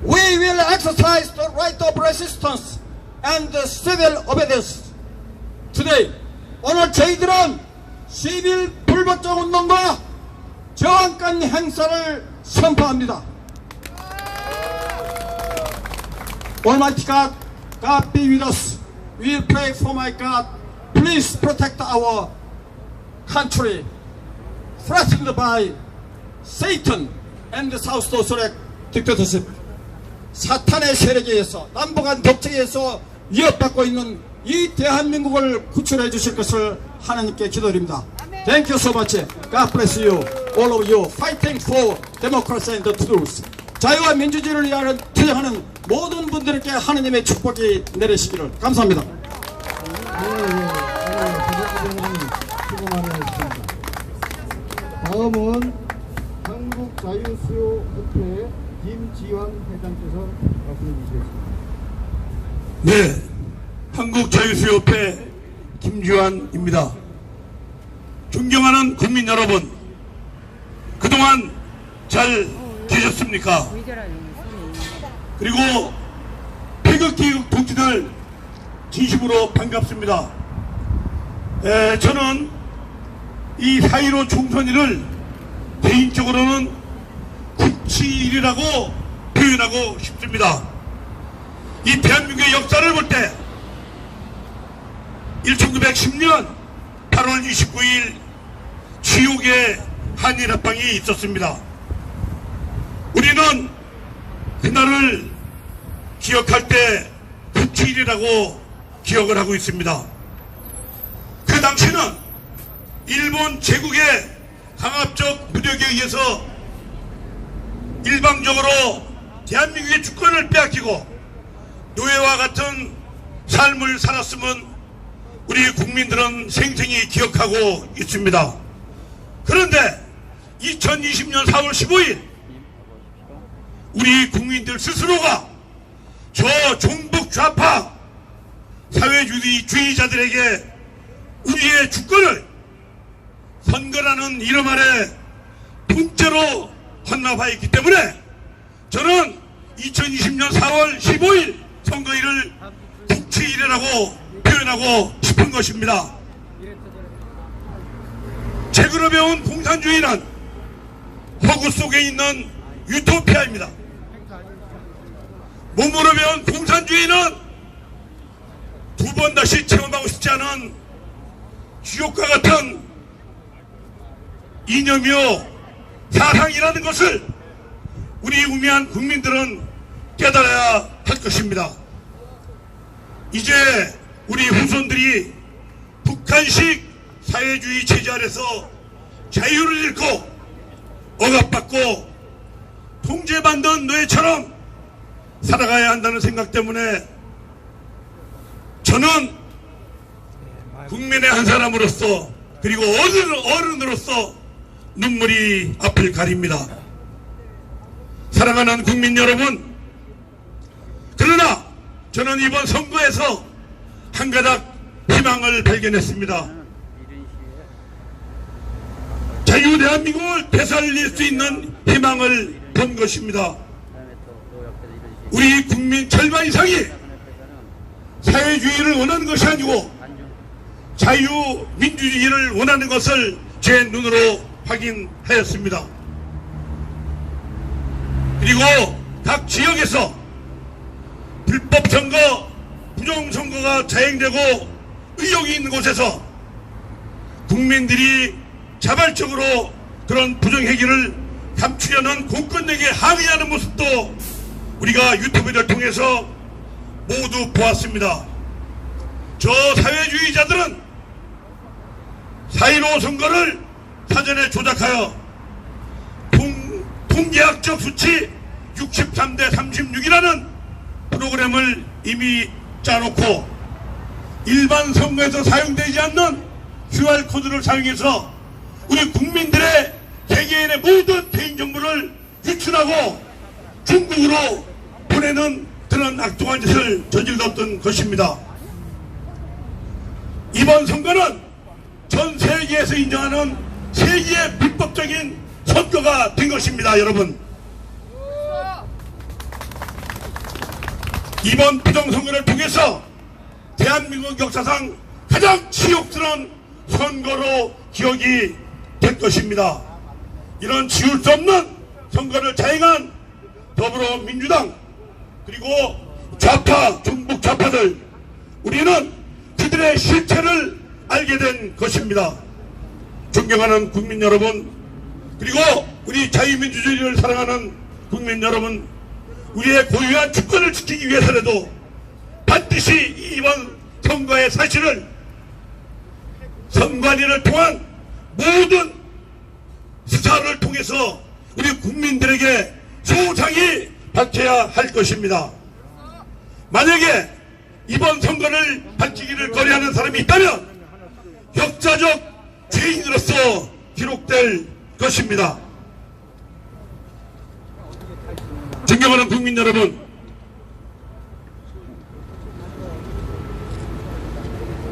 we will exercise the right of resistance and civil obedience. Today, 오늘 저희들은 시빌 불법적 운동과 저항권 행사를 선포합니다. Almighty God, God be with us. We will pray for my God. Please protect our country, threatened by Satan and the South Socialist dictatorship. 사탄의 세력에 의해서, 남북한 독재에 의해서 위협받고 있는 이 대한민국을 구출해 주실 것을 하나님께 기도드립니다. Thank you so much. God bless you, all of you, fighting for democracy and the truth. 자유와 민주주의를 위하여 투쟁하는 모든 분들에게 하나님의 축복이 내리시기를. 감사합니다. 수고 많으셨습니다. 다음은 한국자유수요협회 김지환 회장께서 말씀해 주시겠습니다. 네, 한국자유수요협회 김지환입니다. 존경하는 국민 여러분, 그동안 잘 계셨습니까? 그리고 태극기 동지들 진심으로 반갑습니다. 저는 이 4.15 총선일을 개인적으로는 국치일이라고 표현하고 싶습니다. 이 대한민국의 역사를 볼 때 1910년 8월 29일 지옥의 한일합방이 있었습니다. 우리는 그날을 기억할 때 국치일이라고 기억을 하고 있습니다. 그 당시는 일본 제국의 강압적 무력에 의해서 일방적으로 대한민국의 주권을 빼앗기고 노예와 같은 삶을 살았음은 우리 국민들은 생생히 기억하고 있습니다. 그런데 2020년 4월 15일 우리 국민들 스스로가 저 종북 좌파 사회주의자들에게 우리의 주권을 선거라는 이름 아래 통째로 헌납하였기 때문에 저는 2020년 4월 15일 선거일을 국치일이라고 표현하고 싶은 것입니다. 책으로 배운 공산주의는 허구 속에 있는 유토피아입니다. 몸으로 배운 공산주의는 두 번 다시 체험하고 싶지 않은 지옥과 같은 이념이요 사상이라는 것을 우리 우매한 국민들은 깨달아야 할 것입니다. 이제 우리 후손들이 북한식 사회주의 체제 아래서 자유를 잃고 억압받고 통제받는 노예처럼 살아가야 한다는 생각 때문에 저는 국민의 한 사람으로서 그리고 어른으로서 눈물이 앞을 가립니다. 사랑하는 국민 여러분, 그러나 저는 이번 선거에서 한 가닥 희망을 발견했습니다. 자유 대한민국을 되살릴 수 있는 희망을 본 것입니다. 우리 국민 절반 이상이 사회주의를 원하는 것이 아니고 자유민주주의를 원하는 것을 제 눈으로 확인하였습니다. 그리고 각 지역에서 불법 선거, 부정 선거가 자행되고 의혹이 있는 곳에서 국민들이 자발적으로 그런 부정행위를 감추려는 공권력에 항의하는 모습도 우리가 유튜브를 통해서 모두 보았습니다. 저 사회주의자들은 4.15 선거를 사전에 조작하여 통계학적 수치 63대 36이라는 프로그램을 이미 짜놓고 일반 선거에서 사용되지 않는 QR코드를 사용해서 우리 국민들의 개개인의 모든 개인정보를 유출하고 중국으로 보내는 그런 악독한 짓을 저질렀던 것입니다. 이번 선거는 전 세계에서 인정하는 세계의 불법적인 선거가 된 것입니다. 여러분, 이번 부정선거를 통해서 대한민국 역사상 가장 치욕스러운 선거로 기억이 될 것입니다. 이런 지울 수 없는 선거를 자행한 더불어민주당 그리고 좌파, 중북 좌파들, 우리는 그들의 실체를 알게 된 것입니다. 존경하는 국민 여러분, 그리고 우리 자유민주주의를 사랑하는 국민 여러분, 우리의 고유한 주권을 지키기 위해서라도 반드시 이번 선거의 사실을 선관위를 통한 모든 수사를 통해서 우리 국민들에게 소상히 밝혀야 할 것입니다. 만약에 이번 선거를 밝히기를 거래하는 사람이 있다면 역사적 죄인으로서 기록될 것입니다. 존경하는 국민 여러분,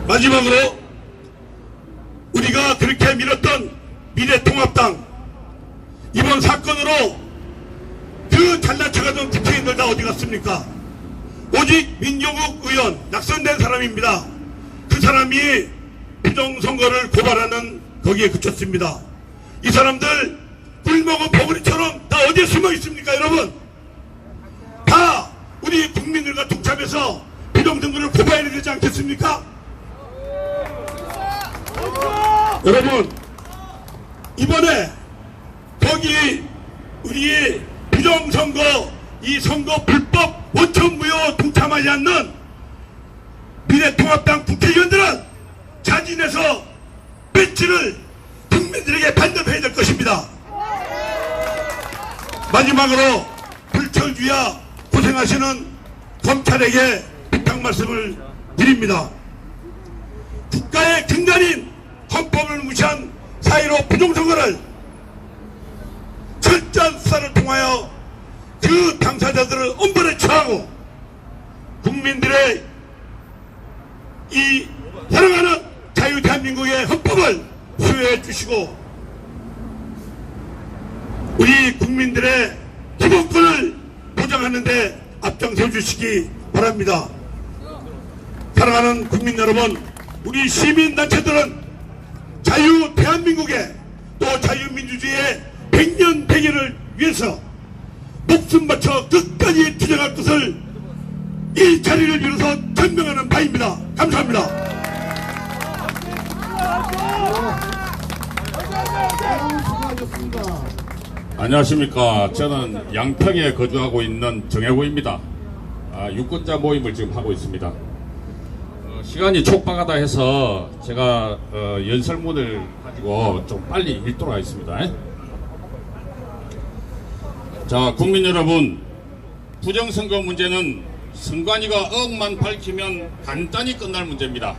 마지막으로 우리가 그렇게 밀었던 미래통합당, 이번 사건으로 그 잘난 척하던 국회의원들 다 어디 갔습니까? 오직 민경욱 의원, 낙선된 사람입니다. 그 사람이 부정선거를 고발하는 거기에 그쳤습니다. 이 사람들 꿀먹은 버무리처럼 다 어디에 숨어 있습니까? 여러분, 다 우리 국민들과 동참해서 부정선거를 고발해야 되지 않겠습니까? 여러분, 이번에 거기 우리 부정선거, 이 선거 불법 원천무효 동참하지 않는 미래통합당 국회의원들은 자진해서 배지를 국민들에게 반납해야 될 것입니다. 마지막으로 불철주야 고생하시는 검찰에게 부탁 말씀을 드립니다. 국가의 근간인 헌법을 무시한 4.15 부정선거를 철저한 수사를 통하여 그 당사자들을 엄벌에 처하고 국민들의 이 사랑하는 자유 대한민국의 헌법을 수호해 주시고 우리 국민들의 기본권을 보장하는 데 앞장서 주시기 바랍니다. 사랑하는 국민 여러분, 우리 시민단체들은 자유 대한민국의 또 자유민주주의의 100년 100일을 위해서 목숨 바쳐 끝까지 투쟁할 것을 이 자리를 빌어서 전명하는 바입니다. 감사합니다. 안녕하십니까. 저는 양평에 거주하고 있는 정혜구입니다. 유권자 모임을 지금 하고 있습니다. 시간이 촉박하다 해서 제가 연설문을 가지고 좀 빨리 읽도록 하겠습니다. 자, 국민 여러분, 부정선거 문제는 선관위가 의혹만 밝히면 간단히 끝날 문제입니다.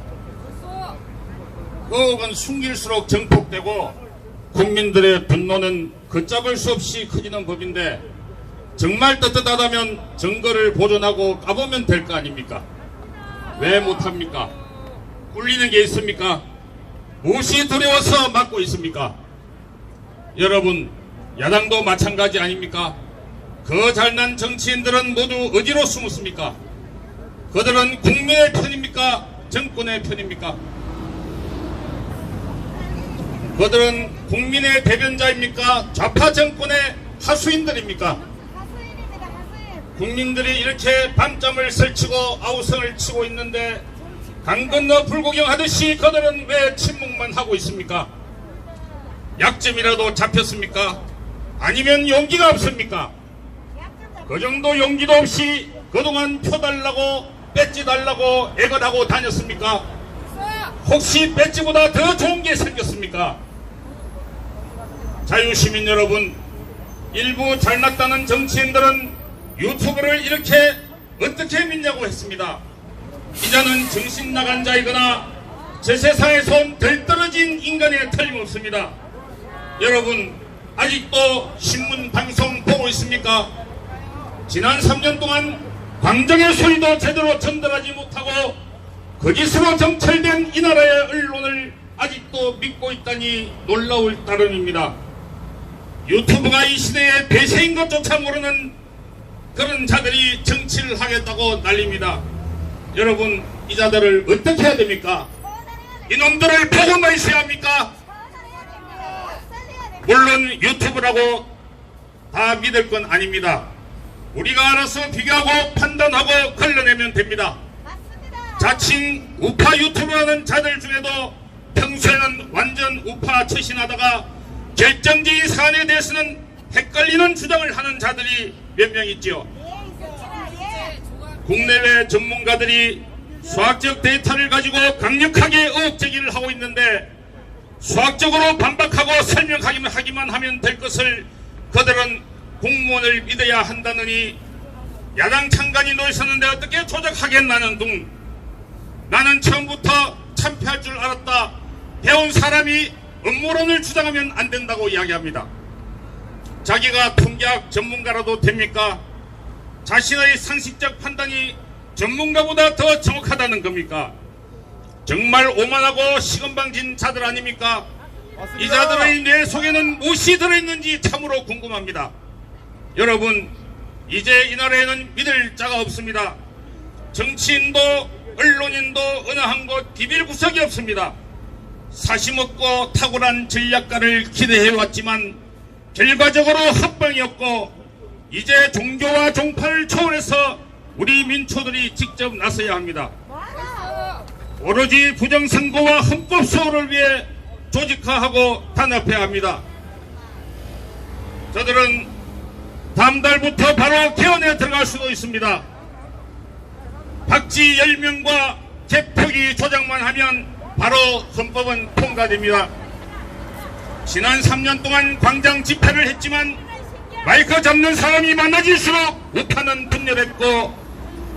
의혹은 숨길수록 증폭되고 국민들의 분노는 걷잡을 수 없이 커지는 법인데 정말 떳떳하다면 증거를 보존하고 까보면 될 거 아닙니까? 왜 못합니까? 꿀리는 게 있습니까? 무엇이 두려워서 막고 있습니까? 여러분, 야당도 마찬가지 아닙니까? 그 잘난 정치인들은 모두 어디로 숨었습니까? 그들은 국민의 편입니까? 정권의 편입니까? 그들은 국민의 대변자입니까? 좌파 정권의 하수인들입니까? 국민들이 이렇게 밤잠을 설치고 아우성을 치고 있는데 강 건너 불구경하듯이 그들은 왜 침묵만 하고 있습니까? 약점이라도 잡혔습니까? 아니면 용기가 없습니까? 그 정도 용기도 없이 그동안 표 달라고 배지 달라고 애걸하고 다녔습니까? 혹시 배지보다 더 좋은 게 생겼습니까? 자유시민 여러분, 일부 잘났다는 정치인들은 유튜브를 이렇게 어떻게 믿냐고 했습니다. 이자는 정신 나간 자이거나 저 세상에서 덜 떨어진 인간에 틀림없습니다. 여러분, 아직도 신문 방송 보고 있습니까? 지난 3년 동안 광정의 소리도 제대로 전달하지 못하고 거짓으로 정찰된 이 나라의 언론을 아직도 믿고 있다니 놀라울 따름입니다. 유튜브가 이 시대의 대세인 것조차 모르는 그런 자들이 정치를 하겠다고 난립니다. 여러분, 이 자들을 어떻게 해야 됩니까? 이놈들을 보고만 있어야 합니까? 물론 유튜브라고 다 믿을 건 아닙니다. 우리가 알아서 비교하고 판단하고 걸러내면 됩니다. 자칭 우파 유튜브라는 자들 중에도 평소에는 완전 우파 처신하다가 결정적인 사안에 대해서는 헷갈리는 주장을 하는 자들이 몇 명 있죠. 국내외 전문가들이 수학적 데이터를 가지고 강력하게 의혹 제기를 하고 있는데 수학적으로 반박하고 설명하기만 하면 될 것을 그들은 공무원을 믿어야 한다느니 야당 창간이 놓여있었는데 어떻게 조작하겠나는 둥. 나는 처음부터 참패할 줄 알았다. 배운 사람이 음모론을 주장하면 안 된다고 이야기합니다. 자기가 통계학 전문가라도 됩니까? 자신의 상식적 판단이 전문가보다 더 정확하다는 겁니까? 정말 오만하고 시건방진 자들 아닙니까? 맞습니다. 이 자들의 뇌 속에는 무엇이 들어있는지 참으로 궁금합니다. 여러분, 이제 이 나라에는 믿을 자가 없습니다. 정치인도 언론인도 어느 한 곳 비빌 구석이 없습니다. 사심없고 탁월한 전략가를 기대해왔지만 결과적으로 합방이었고 이제 종교와 종파를 초월해서 우리 민초들이 직접 나서야 합니다. 오로지 부정선거와 헌법 수호를 위해 조직화하고 단합해야 합니다. 저들은 다음 달부터 바로 개헌에 들어갈 수도 있습니다. 박지 10명과 개표기 조작만 하면 바로 헌법은 통과됩니다. 지난 3년 동안 광장 집회를 했지만 마이크 잡는 사람이 많아질수록 우파는 분열했고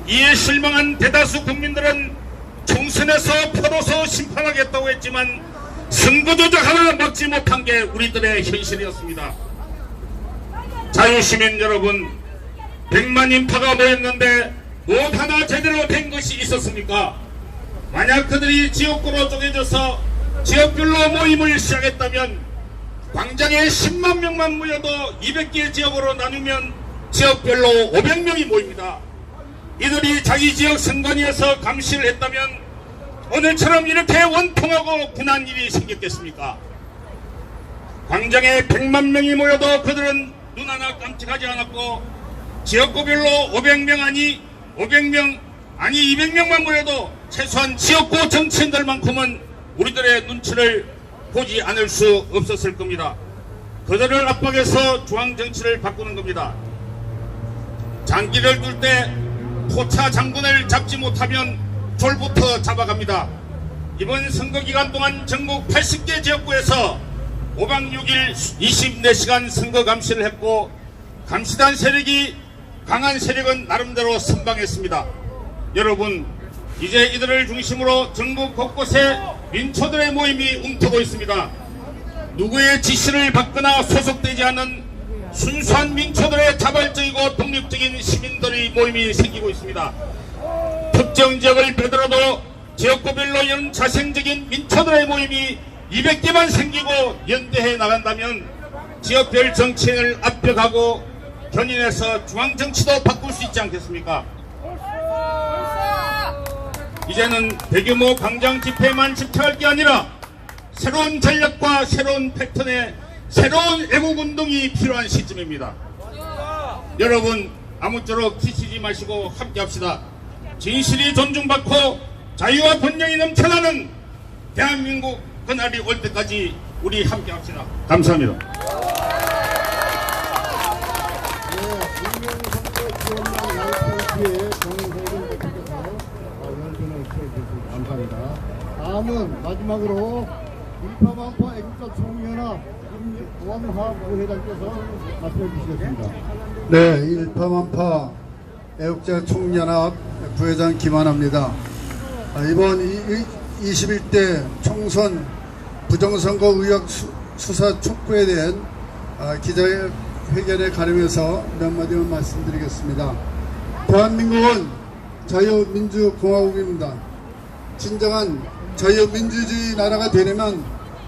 이에 실망한 대다수 국민들은 총선에서 표로서 심판하겠다고 했지만 선거 조작 하나 막지 못한 게 우리들의 현실이었습니다. 자유시민 여러분, 100만 인파가 모였는데 무엇 하나 제대로 된 것이 있었습니까? 만약 그들이 지역구로 쪼개져서 지역별로 모임을 시작했다면 광장에 10만 명만 모여도 200개 지역으로 나누면 지역별로 500명이 모입니다. 이들이 자기 지역 선관위에서 감시를 했다면 오늘처럼 이렇게 원통하고 분한 일이 생겼겠습니까? 광장에 100만 명이 모여도 그들은 눈 하나 깜찍하지 않았고 지역구별로 500명 아니 200명만 모여도 최소한 지역구 정치인들만큼은 우리들의 눈치를 보지 않을 수 없었을 겁니다. 그들을 압박해서 중앙정치를 바꾸는 겁니다. 장기를 둘 때 포차 장군을 잡지 못하면 졸부터 잡아갑니다. 이번 선거기간 동안 전국 80개 지역구에서 5박 6일 24시간 선거 감시를 했고 감시단 세력이 강한 세력은 나름대로 선방했습니다. 여러분, 이제 이들을 중심으로 전국 곳곳에 민초들의 모임이 움트고 있습니다. 누구의 지시를 받거나 소속되지 않은 순수한 민초들의 자발적이고 독립적인 시민들의 모임이 생기고 있습니다. 특정 지역을 빼더라도 지역구별로 이런 자생적인 민초들의 모임이 200개만 생기고 연대해 나간다면 지역별 정치인을 압박하고 견인해서 중앙정치도 바꿀 수 있지 않겠습니까? 이제는 대규모 광장 집회만 집착할 게 아니라 새로운 전략과 새로운 패턴의 새로운 애국운동이 필요한 시점입니다. 여러분 아무쪼록 지치지 마시고 함께합시다. 진실이 존중받고 자유와 번영이 넘쳐나는 대한민국 그날이 올 때까지 우리 함께합시다. 감사합니다. 감사합니다. 다음은 마지막으로 일파만파 애국자 총연합 원화 부회장께서 말씀해 주시겠습니다. 네, 일파만파 애국자 총연합 부회장 김한합니다. 이번 21대 총선 부정선거 의혹 수사 촉구에 대한 기자회견에 가름해서 몇 마디만 말씀드리겠습니다. 대한민국은 자유민주공화국입니다. 진정한 자유민주주의 나라가 되려면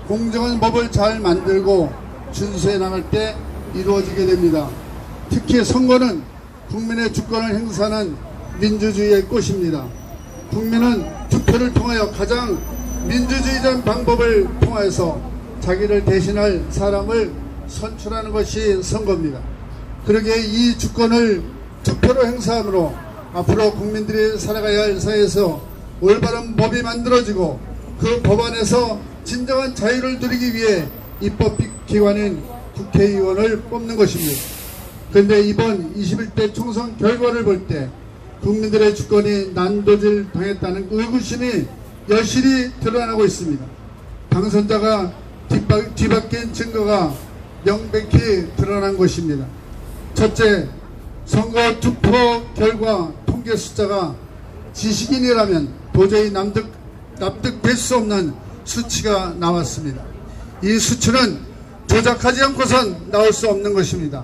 공정한 법을 잘 만들고 준수해 나갈 때 이루어지게 됩니다. 특히 선거는 국민의 주권을 행사하는 민주주의의 꽃입니다. 국민은 투표를 통하여 가장 민주주의적인 방법을 통해서 자기를 대신할 사람을 선출하는 것이 선거입니다. 그러기에 이 주권을 투표로 행사함으로 앞으로 국민들이 살아가야 할 사회에서 올바른 법이 만들어지고 그 법 안에서 진정한 자유를 누리기 위해 입법기관인 국회의원을 뽑는 것입니다. 그런데 이번 21대 총선 결과를 볼 때 국민들의 주권이 난도질 당했다는 의구심이 여실히 드러나고 있습니다. 당선자가 뒤바뀐 증거가 명백히 드러난 것입니다. 첫째, 선거 투표 결과 통계 숫자가 지식인이라면 도저히 납득될 수 없는 수치가 나왔습니다. 이 수치는 조작하지 않고선 나올 수 없는 것입니다.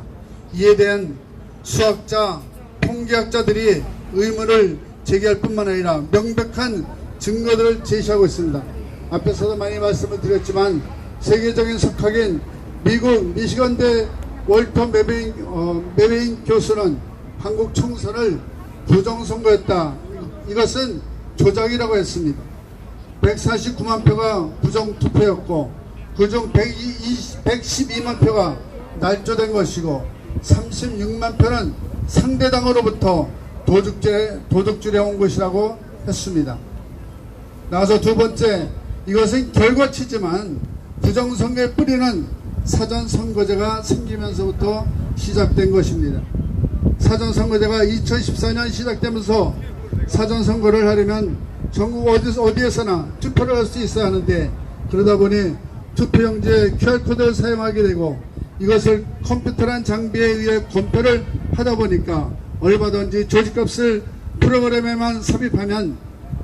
이에 대한 수학자, 통계학자들이 의문을 제기할 뿐만 아니라 명백한 증거들을 제시하고 있습니다. 앞에서도 많이 말씀을 드렸지만 세계적인 석학인 미국 미시건대 월터 메베인 교수는 한국 총선을 부정선거였다. 이것은 조작이라고 했습니다. 149만 표가 부정투표였고 그중 112만 표가 날조된 것이고 36만 표는 상대당으로부터 도둑질해 온 것이라고 했습니다. 나와서 두 번째, 이것은 결과치지만 부정선거의 뿌리는 사전선거제가 생기면서부터 시작된 것입니다. 사전선거제가 2014년 시작되면서 사전선거를 하려면 전국 어디에서나 투표를 할 수 있어야 하는데 그러다 보니 투표용지에 QR코드를 사용하게 되고 이것을 컴퓨터란 장비에 의해 검표를 하다 보니까 얼마든지 조직값을 프로그램에만 삽입하면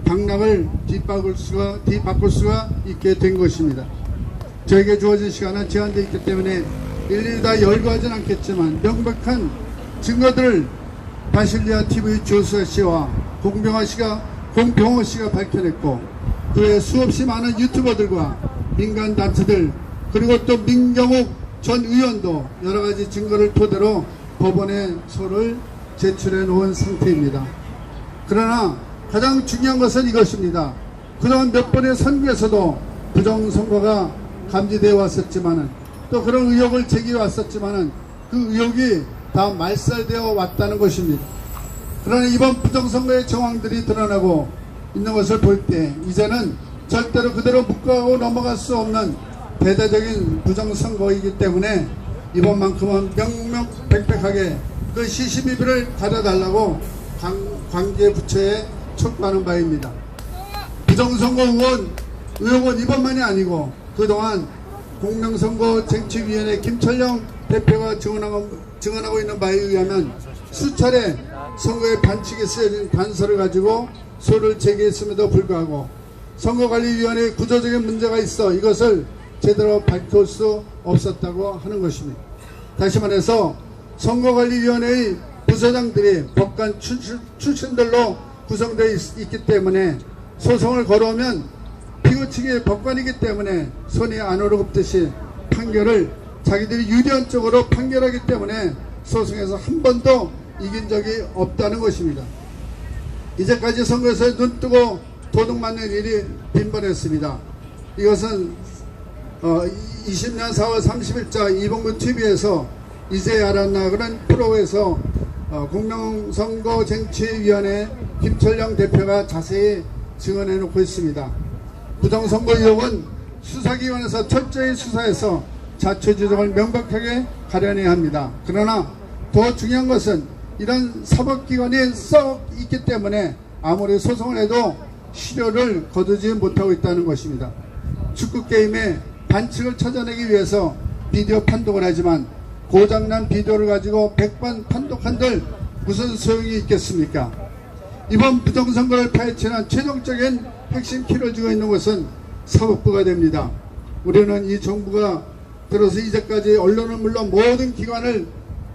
당락을 뒤바꿀 수가 있게 된 것입니다. 저에게 주어진 시간은 제한되어 있기 때문에 일일이 다 열거하진 않겠지만 명백한 증거들을 바실리아 TV 조수아 씨와 공병호 씨가 밝혀냈고 그외 수없이 많은 유튜버들과 민간단체들 그리고 또 민경욱 전 의원도 여러가지 증거를 토대로 법원에 소를 제출해 놓은 상태입니다. 그러나 가장 중요한 것은 이것입니다. 그동안 몇 번의 선거에서도 부정선거가 감지되어 왔었지만은 또 그런 의혹을 제기해 왔었지만은 그 의혹이 다 말살되어 왔다는 것입니다. 그러나 이번 부정선거의 정황들이 드러나고 있는 것을 볼 때 이제는 절대로 그대로 묵과하고 넘어갈 수 없는 대대적인 부정선거이기 때문에 이번만큼은 명명백백하게 그 시시비비를 가려달라고 관계 부처에 촉구하는 바입니다. 부정선거 의혹은 이번만이 아니고 그동안 공명선거쟁취위원회 김철영 대표가 증언하고 있는 바에 의하면 수차례 선거에 반칙이 쓰여진 단서를 가지고 소를 제기했음에도 불구하고 선거관리위원회에 구조적인 문제가 있어 이것을 제대로 밝힐 수 없었다고 하는 것입니다. 다시 말해서 선거관리위원회의 부서장들이 법관 출신들로 구성되어 있기 때문에 소송을 걸어오면 피고 측의 법관이기 때문에 손이 안 오르급듯이 판결을 자기들이 유리한 쪽으로 판결하기 때문에 소송에서 한 번도 이긴 적이 없다는 것입니다. 이제까지 선거에서 눈뜨고 도둑맞는 일이 빈번했습니다. 이것은 20년 4월 30일자 이봉구 TV에서 이제 알았나 그런 프로에서 공명선거쟁취위원회 김철영 대표가 자세히 증언해 놓고 있습니다. 부정선거 의혹은 수사기관에서 철저히 수사해서 자초지종을 명백하게 가려내야 합니다. 그러나 더 중요한 것은 이런 사법기관이 썩 있기 때문에 아무리 소송을 해도 실효를 거두지 못하고 있다는 것입니다. 축구게임의 반칙을 찾아내기 위해서 비디오 판독을 하지만 고장난 비디오를 가지고 100번 판독한들 무슨 소용이 있겠습니까? 이번 부정선거를 파헤치는 최종적인 핵심 키를 쥐고 있는 것은 사법부가 됩니다. 우리는 이 정부가 들어서 이제까지 언론은 물론 모든 기관을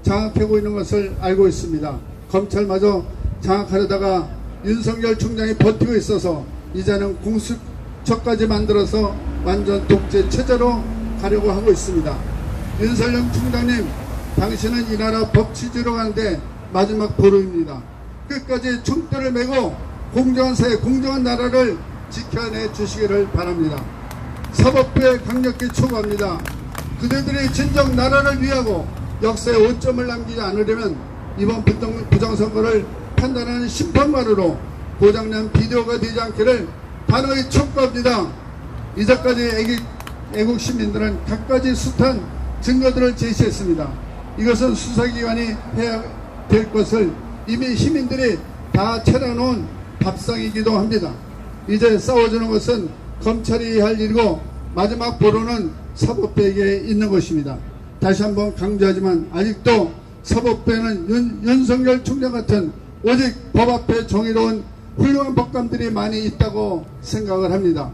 장악하고 있는 것을 알고 있습니다. 검찰마저 장악하려다가 윤석열 총장이 버티고 있어서 이제는 공수처까지 만들어서 완전 독재 체제로 가려고 하고 있습니다. 윤석열 총장님, 당신은 이 나라 법치주의로 가는데 마지막 보루입니다. 끝까지 총대를 메고 공정한 사회, 공정한 나라를 지켜내 주시기를 바랍니다. 사법부에 강력히 촉구합니다. 그대들이 진정 나라를 위하고 역사에 오점을 남기지 않으려면 이번 부정선거를 판단하는 심판관으로 고장난 비디오가 되지 않기를 단호히 촉구합니다. 이제까지 애국 시민들은 갖가지 숱한 증거들을 제시했습니다. 이것은 수사기관이 해야 될 것을 이미 시민들이 다 차려놓은 밥상이기도 합니다. 이제 싸워주는 것은 검찰이 할 일이고 마지막 보루는 사법부에게 있는 것입니다. 다시 한번 강조하지만 아직도 사법부에는 윤석열 총장 같은 오직 법 앞에 정의로운 훌륭한 법관들이 많이 있다고 생각을 합니다.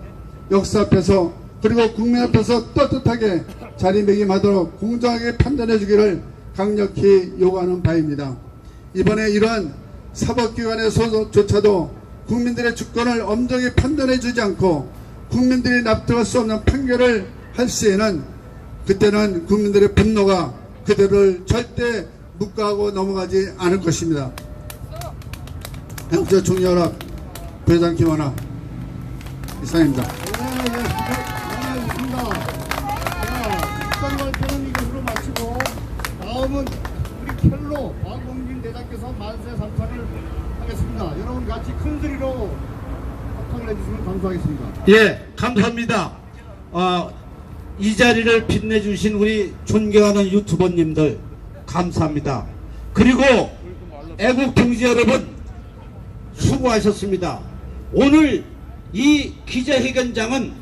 역사 앞에서 그리고 국민 앞에서 떳떳하게 자리매김하도록 공정하게 판단해 주기를 강력히 요구하는 바입니다. 이번에 이러한 사법기관의 소조차도 국민들의 주권을 엄정히 판단해 주지 않고 국민들이 납득할 수 없는 판결을 할 시에는 그때는 국민들의 분노가 그들을 절대 묵과하고 넘어가지 않을 것입니다. 한국자 총연합 부회장 김원아 이상입니다. 국방 발표는 이것으로 마치고 다음은 우리 켈로 박봉진 대장께서 만세 삼창을 하겠습니다. 여러분 같이 큰 소리로 합창을 해주시면 감사하겠습니다. 예, 감사합니다. 이 자리를 빛내주신 우리 존경하는 유튜버님들 감사합니다. 그리고 애국 동지 여러분 수고하셨습니다. 오늘 이 기자회견장은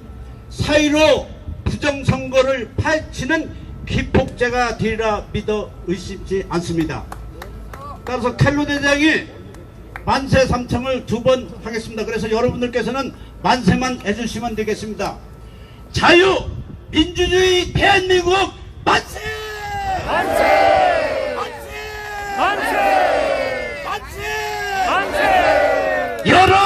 4.15 부정선거를 파헤치는 기폭제가 되리라 믿어 의심치 않습니다. 따라서 켈로 대장이 만세 삼창을 2번 하겠습니다. 그래서 여러분들께서는 만세만 해주시면 되겠습니다. 자유 민주주의 대한민국 만세! 만세! 만세! 만세! 만세! 만세! 여러